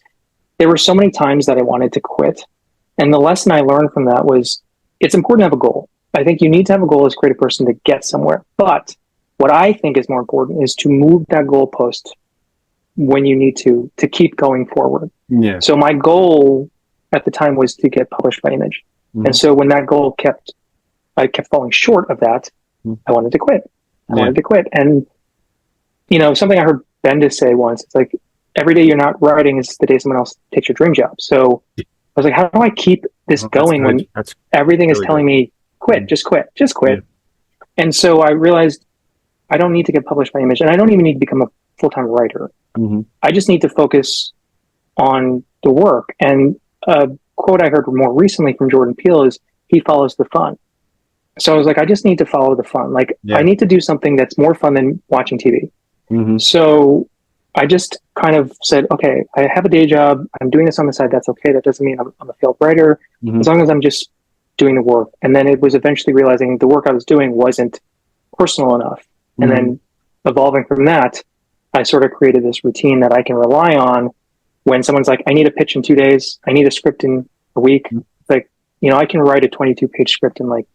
there were so many times that I wanted to quit. And the lesson I learned from that was it's important to have a goal. I think you need to have a goal as a creative person to get somewhere. But what I think is more important is to move that goalpost when you need to keep going forward. Yeah. So my goal at the time was to get published by Image. And so when that goal I kept falling short of that, I wanted to quit. I wanted to quit. And, something I heard Bendis say once, it's like, every day you're not writing is the day someone else takes your dream job. So I was like, how do I keep this going when everything is telling me, quit, just quit. Yeah. And so I realized I don't need to get published by Image, and I don't even need to become a full-time writer. I just need to focus on the work. And a quote I heard more recently from Jordan Peele is, he follows the fun. So I was like, I just need to follow the fun. Like, I need to do something that's more fun than watching TV. So I just kind of said, okay, I have a day job. I'm doing this on the side. That's okay. That doesn't mean I'm a failed writer, as long as I'm just doing the work. And then it was eventually realizing the work I was doing wasn't personal enough. And then evolving from that, I sort of created this routine that I can rely on when someone's like, I need a pitch in 2 days. I need a script in a week. Like, I can write a 22-page script in like,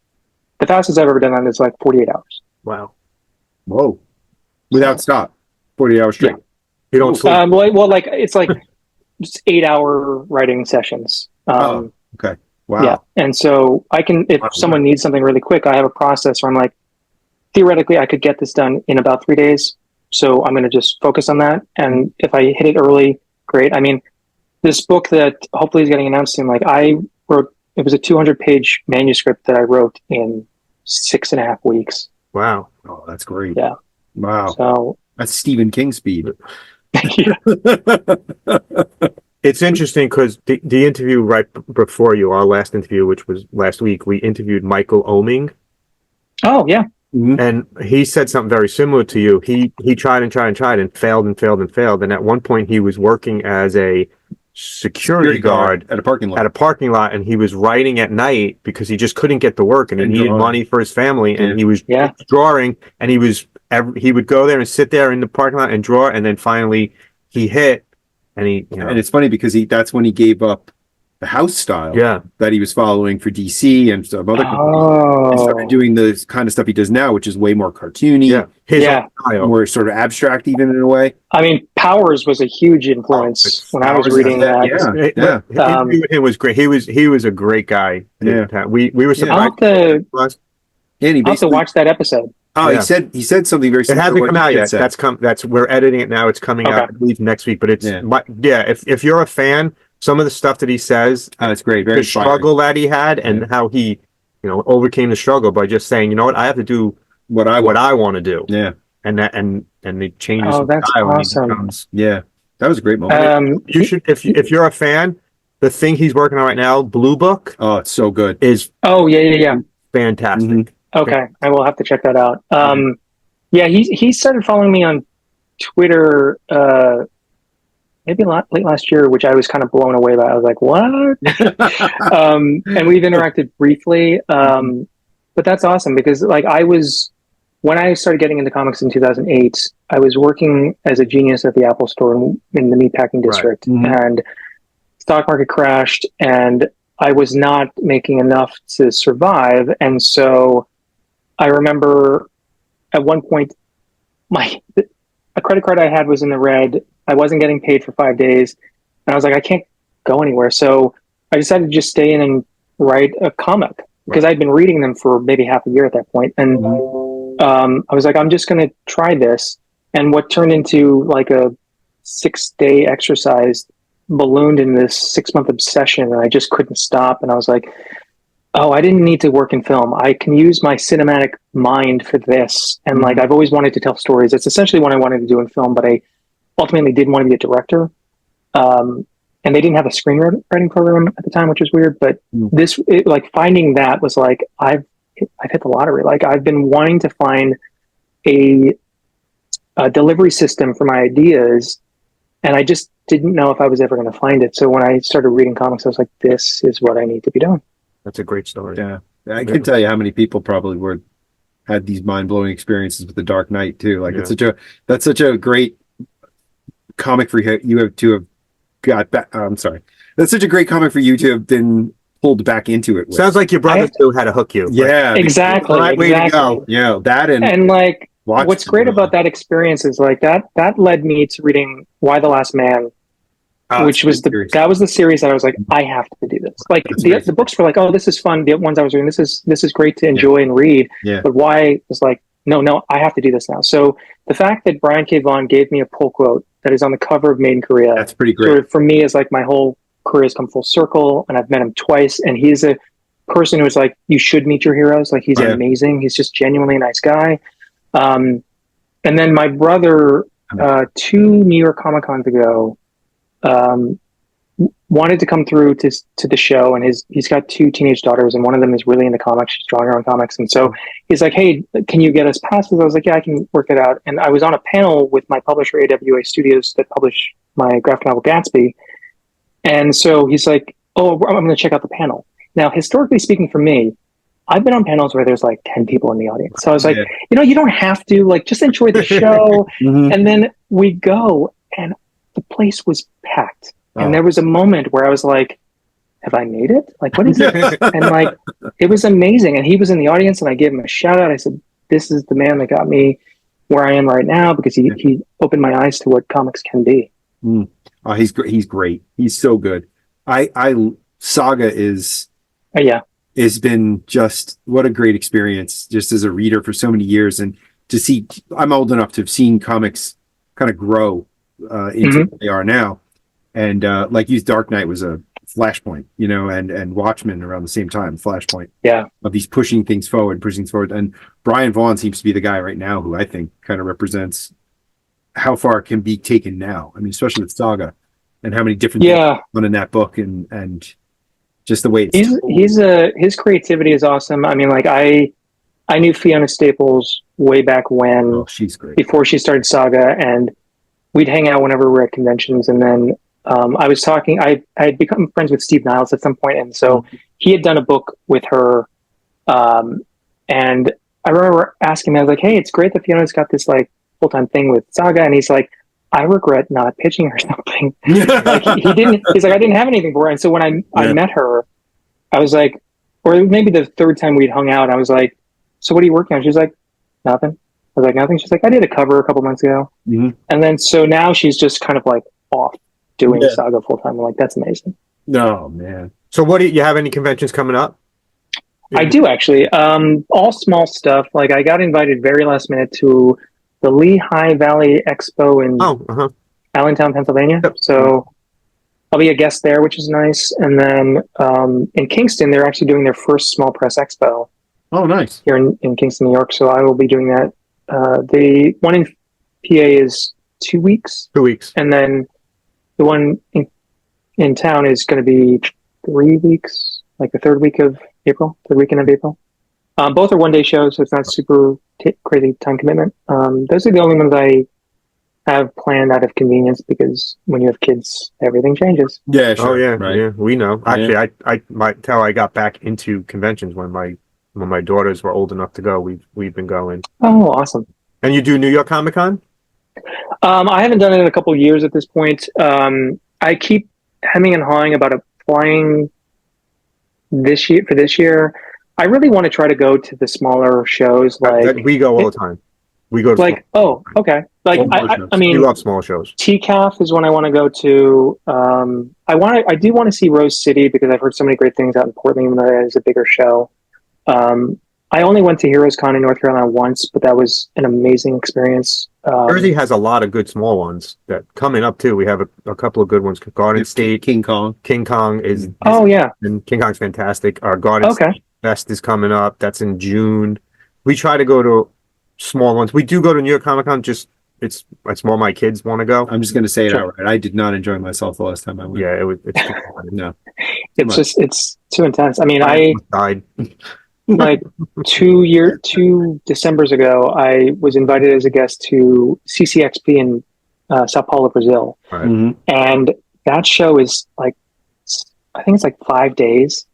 the fastest I've ever done that is like 48 hours. Wow. Whoa. Without stop. 40 hours straight. Yeah. You don't sleep. It's like just 8-hour writing sessions. Okay. Wow. Yeah. And so I can, if someone needs something really quick, I have a process where I'm like, theoretically, I could get this done in about 3 days. So I'm going to just focus on that. And if I hit it early, great. I mean, this book that hopefully is getting announced soon, like it was a 200-page manuscript that I wrote in 6.5 weeks. Wow. Oh, that's great. Yeah. Wow. So that's Stephen King speed. It's interesting because the interview right before you, our last interview, which was last week, we interviewed Michael Oeming. Oh, yeah. And he said something very similar to you. He tried and tried and tried and failed and failed and failed. And at one point he was working as a security guard at a parking lot, and he was writing at night because he just couldn't get to work, and he needed money for his family, and he was drawing, and he would go there and sit there in the parking lot and draw, and then finally he hit, and and it's funny because that's when he gave up the house style that he was following for DC and some other companies, and started doing the kind of stuff he does now, which is way more cartoony, more sort of abstract even in a way. I mean, Powers was a huge influence when I was reading that. Interview with him was great. He was a great guy. Yeah, we were surprised. I'll have to watch that episode. Oh, he said something very similar. It hasn't come out yet. That's we're editing it now. It's coming out, I believe, next week. But it's if you're a fan, some of the stuff that he says, it's great. Very the struggle that he had, and how he, overcame the struggle by just saying, I have to do what I want to do. Yeah, and they change his that's style. awesome. That was a great moment. You should, if you're a fan, the thing he's working on right now, Blue Book. Oh, it's so good. Is fantastic. Okay, I will have to check that out. He started following me on Twitter. Maybe late last year, which I was kind of blown away by. I was like, what? And we've interacted briefly. But that's awesome because when I started getting into comics in 2008, I was working as a genius at the Apple store in the meatpacking district, and stock market crashed, and I was not making enough to survive. And so I remember at one point, a credit card I had was in the red. I wasn't getting paid for 5 days, and I was like, I can't go anywhere. So I decided to just stay in and write a comic because I'd been reading them for maybe half a year at that point. And I was like, I'm just going to try this. And what turned into like a 6-day exercise ballooned in this 6-month obsession, and I just couldn't stop. And I was like, oh, I didn't need to work in film. I can use my cinematic mind for this. And like, I've always wanted to tell stories. It's essentially what I wanted to do in film, but I ultimately did want to be a director. And they didn't have a screenwriting program at the time, which was weird. But like finding that was like, I've hit the lottery. Like I've been wanting to find a delivery system for my ideas, and I just didn't know if I was ever going to find it. So when I started reading comics, I was like, this is what I need to be doing. That's a great story. Yeah. I can tell you how many people probably had these mind-blowing experiences with The Dark Knight too. Like that's such a great comic for you have to have got back. I'm sorry. That's such a great comic for you to have been pulled back into it with. Sounds like your brother knew how to hook you. Yeah. Exactly. Right way to go. Yeah. That and like what's great about that experience is like that led me to reading Why the Last Man, which was that was the series that I was like, I have to do this. Like the books were like, oh, this is fun. The ones I was reading, this is great to enjoy and read. Yeah. But Why was like, no, I have to do this now. So the fact that Brian K. Vaughan gave me a pull quote that is on the cover of Made in Korea, that's pretty great. Sort of, for me, is like my whole career has come full circle, and I've met him twice, and he's a person who's like, you should meet your heroes. Like he's amazing. He's just genuinely a nice guy. And then my brother, 2 New York Comic Cons ago, wanted to come through to the show, and he's got 2 teenage daughters, and one of them is really into comics. She's drawing her own comics, and so he's like, hey, can you get us passes? I was like, yeah, I can work it out. And I was on a panel with my publisher, AWA Studios, that published my graphic novel Gatsby, and so he's like, oh, I'm going to check out the panel. Now, historically speaking, for me, I've been on panels where there's like 10 people in the audience, so I was like, you don't have to, like, just enjoy the show. And then we go, and the place was packed. And there was a moment where I was like, have I made it? Like, what is it? And like, it was amazing. And he was in the audience, and I gave him a shout out. I said, this is the man that got me where I am right now, because he opened my eyes to what comics can be. Oh, he's great. He's so good. Saga has been just, what a great experience just as a reader for so many years. And to see, I'm old enough to have seen comics kind of grow into what they are now. And like you, Dark Knight was a flashpoint, and Watchmen around the same time, flashpoint. Yeah. Of these pushing things forward. And Brian Vaughan seems to be the guy right now who I think kind of represents how far it can be taken now. I mean, especially with Saga and how many different things on in that book, and just the way it's his creativity is awesome. I mean, like I knew Fiona Staples way back when. Oh, she's great. Before she started Saga, and we'd hang out whenever we were at conventions, and then I had become friends with Steve Niles at some point, and so he had done a book with her, and I remember asking him, I was like, hey, it's great that Fiona's got this like full-time thing with Saga, and he's like, I regret not pitching her something. Like he's like, I didn't have anything for her. And so when I met her, I was like, or maybe the third time we'd hung out, I was like, so what are you working on? She's like, nothing. I was like, nothing. She's like, I did a cover a couple months ago. And then so now she's just kind of like off doing Saga full time. I'm like, that's amazing. Oh man. So what do you have any conventions coming up? I do actually. All small stuff. Like I got invited very last minute to the Lehigh Valley Expo in Allentown, Pennsylvania. Yep. So I'll be a guest there, which is nice. And then in Kingston, they're actually doing their first small press expo. Oh, nice. Here in Kingston, New York. So I will be doing that. The one in PA is 2 weeks. 2 weeks. And then the one in town is going to be 3 weeks, like the third weekend of April. Both are one-day shows, so it's not super crazy time commitment. Those are the only ones I have planned out of convenience, because when you have kids, everything changes. Yeah, sure. Oh yeah, right. Yeah. We know. Actually, I might tell I got back into conventions when my daughters were old enough to go. We've been going. Oh, awesome! And you do New York Comic Con? I haven't done it in a couple of years at this point. I keep hemming and hawing about applying this year. I really want to try to go to the smaller shows. Like we go all the time. We go to like okay. Like I mean, we love small shows. TCAF is one I want to go to. I do want to see Rose City, because I've heard so many great things out in Portland, even though that is a bigger show. I only went to Heroes Con in North Carolina once, but that was an amazing experience. Jersey has a lot of good small ones that coming up too. We have a couple of good ones. Garden State, King Kong. King Kong is Oh yeah. and King Kong's fantastic. Our Garden Okay. State Fest is coming up. That's in June. We try to go to small ones. We do go to New York Comic Con. Just it's more my kids want to go. I'm just going to say it Sure. outright. I did not enjoy myself the last time I went. Yeah, it's too No. It's too intense. I mean, I died. like 2 Decembers ago, I was invited as a guest to CCXP in Sao Paulo, Brazil, Right. Mhm. and that show is like, I think it's like 5 days,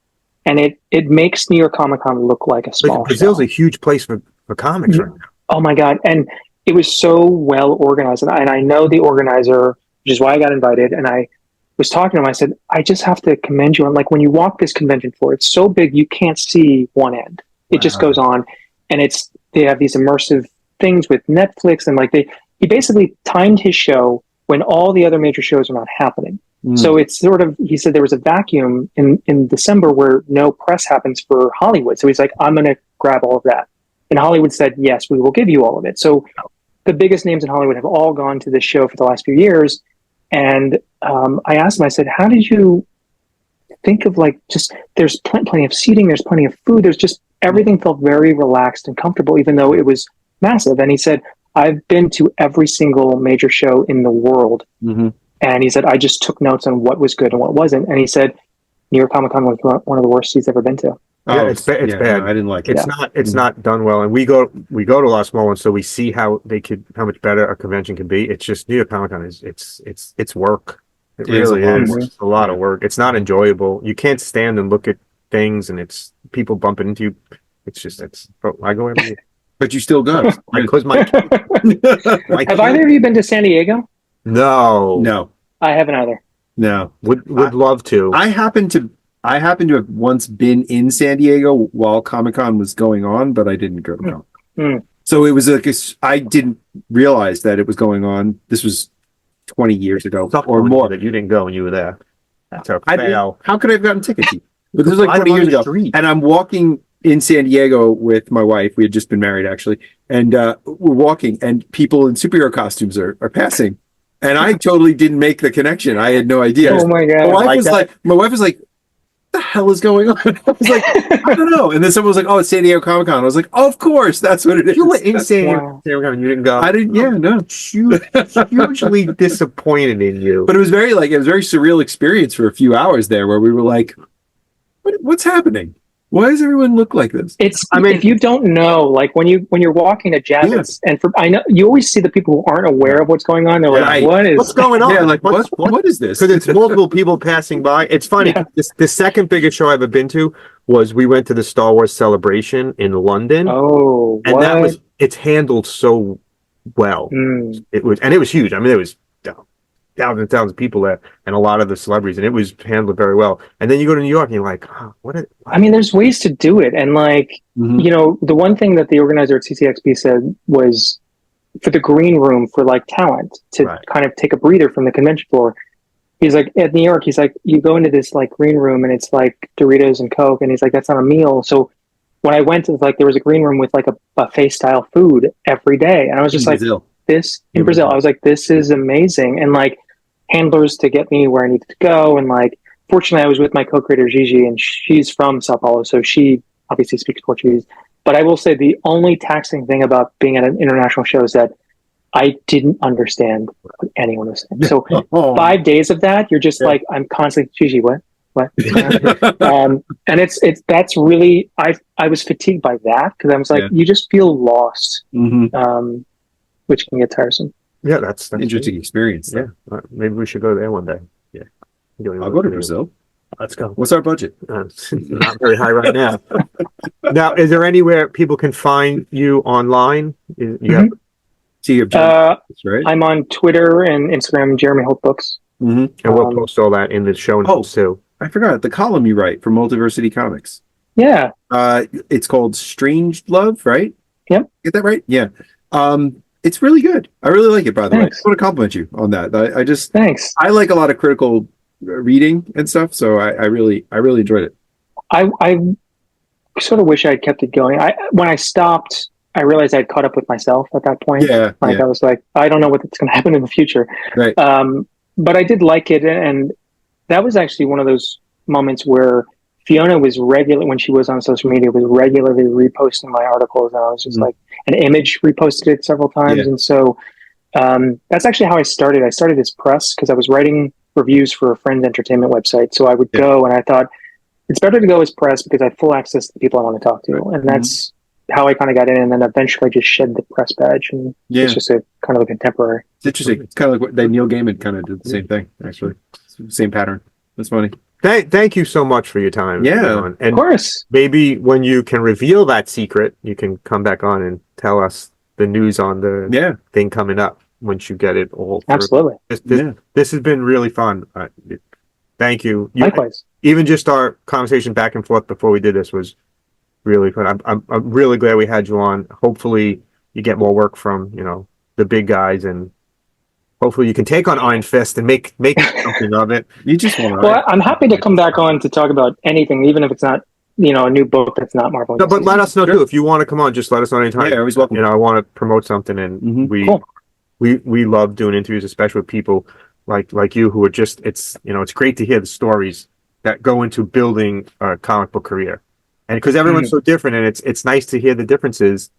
and it makes New York Comic Con look like a small Brazil's show. a huge place for comics right now. Oh my god! And it was so well organized, and I know the organizer, which is why I got invited. And I was talking to him. I said, I just have to commend you on, like, when you walk this convention floor, it's so big you can't see one end. It just goes on, and they have these immersive things with Netflix, and like he basically timed his show when all the other major shows are not happening. So it's sort of, he said there was a vacuum in December where no press happens for Hollywood. So he's like, I'm going to grab all of that. And Hollywood said, yes, we will give you all of it. So the biggest names in Hollywood have all gone to this show for the last few years. And I asked him, I said, how did you think of, like, just, there's plenty of seating, there's plenty of food, there's just, everything felt very relaxed and comfortable, even though it was massive. And he said, I've been to every single major show in the world. Mhm. And he said, I just took notes on what was good and what wasn't. And he said, New York Comic Con was one of the worst he's ever been to. Yeah, it's bad. No, I didn't like it. It's not done well, and we go to a lot of small ones, so we see how much better a convention can be. It's just New York Comic Con it's work. It is a really lot of is. work. It's a lot of work. It's not enjoyable. You can't stand and look at things, and it's people bumping into you. I go every year. But you still go. Because my Have either of you been to San Diego? no No. I haven't either. No. would love to. I happen to have once been in San Diego while Comic-Con was going on, but I didn't go. No. Mm. So it was like I didn't realize that it was going on. This was 20 years ago or more. That you didn't go and you were there. That's a I didn't- fail. How could I have gotten tickets? But this was like Buy 20 them on years the ago. street. And I'm walking in San Diego with my wife. We had just been married, actually. And we're walking, and people in superhero costumes are passing. And I totally didn't make the connection. I had no idea. Oh my My god! wife was like, what the hell is going on? I was like, I don't know. And then someone was like, oh, it's San Diego Comic Con. I was like, oh, of course, that's what it is. You were in San Wow. Diego and you didn't go. I didn't, yeah, no. Hugely disappointed in you. But it was very surreal experience for a few hours there where we were like, what's happening? Why does everyone look like this? I mean, if you don't know, like when you're walking to Javits, and I know you always see the people who aren't aware of what's going on. They're like, Right. what's going on? Yeah, like, what is this? Because it's multiple people passing by. It's funny. Yeah. The second biggest show I've ever been to was we went to the Star Wars Celebration in London, Oh, and what? it's handled so well. Mm. It was huge. I mean, there was thousands and thousands of people there, and a lot of the celebrities, and it was handled very well. And then you go to New York, and you're like, I mean, there's ways to do it, and like Mhm. you know, the one thing that the organizer at CCXP said was for the green room for like talent to Right. kind of take a breather from the convention floor. He's like, at New York, he's like, you go into this like green room and it's like Doritos and Coke, and he's like, that's not a meal. So when I went to, like, there was a green room with like a buffet style food every day, and I was just like, Brazil. this in Brazil. I was like, this is amazing, and like handlers to get me where I needed to go, and like fortunately I was with my co-creator Gigi, and she's from Sao Paulo, so she obviously speaks Portuguese. But I will say the only taxing thing about being at an international show is that I didn't understand what anyone was saying. So Oh. 5 days of that, you're just like, I'm constantly, Gigi, what? And that's really, I was fatigued by that, because I was like, Yeah. you just feel lost, Mhm. which can get tiresome. yeah, that's Interesting experience. Yeah, maybe we should go there one day. Yeah, I'll go to Brazil. Let's go. What's our budget? Not very high right now. Now, is there anywhere people can find you online? You have, See your job, right? I'm on Twitter and Instagram, Jeremy Holt Books. Mhm. and we'll post all that in the show notes too. I forgot the column you write for Multiversity Comics. Yeah. It's called Strange Love, right? Yep. Get that right? Yeah. It's really good. I really like it, by the way. I Thanks. want to compliment you on that. Thanks. I like a lot of critical reading and stuff, so I really enjoyed it. I sort of wish I had kept it going. When I stopped I realized I'd caught up with myself at that point. Yeah, Like yeah. I was like, I don't know what's going to happen in the future. Right. But I did like it, and that was actually one of those moments where Fiona was regular when she was on social media, was regularly reposting my articles, and I was just like, an Image reposted it several times, Yeah. and so that's actually how I started. I started as press because I was writing reviews for a friend's entertainment website. So I would go, and I thought it's better to go as press because I have full access to the people I want to talk to, and that's how I kind of got in. And then eventually, I just shed the press badge, and it's just a kind of a contemporary. It's interesting. It's kind of like what that Neil Gaiman kind of did the same thing, actually. Same pattern. That's funny. Thank you so much for your time. Yeah. John. And Of course. maybe when you can reveal that secret, you can come back on and tell us the news on the thing coming up once you get it all through. Absolutely. This has been really fun. Thank you. Likewise. Even just our conversation back and forth before we did this was really fun. I'm really glad we had you on. Hopefully you get more work from, the big guys, and hopefully you can take on Iron Fist and make something of it. You just want to. Well, I'm happy to come back on to talk about anything, even if it's not, a new book that's not Marvel. No, but let us know too. If you want to come on, just let us know anytime. Yeah, always welcome. I want to promote something, and we love doing interviews, especially with people like you who are just, it's great to hear the stories that go into building a comic book career, and because everyone's so different, and it's nice to hear the differences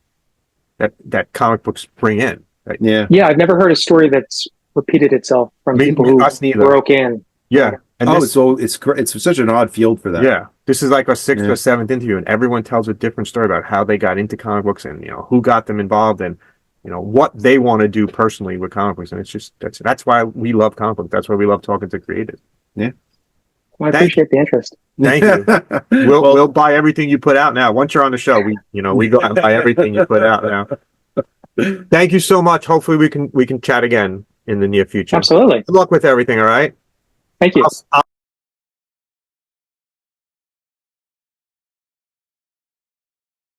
that comic books bring in. Right? Yeah, I've never heard a story that's repeated itself from people who broke in. Yeah. And it's such an odd field for that. Yeah. This is like our 6th or 7th interview, and everyone tells a different story about how they got into comic books, and who got them involved, and what they want to do personally with comic books. And it's just that's why we love comic books. That's why we love talking to creators. Yeah. Well, I appreciate the interest. Thank you. We'll buy everything you put out now. Once you're on the show, we go out and buy everything you put out now. Thank you so much. Hopefully we can chat again in the near future. Absolutely. Good luck with everything. All right. Thank you.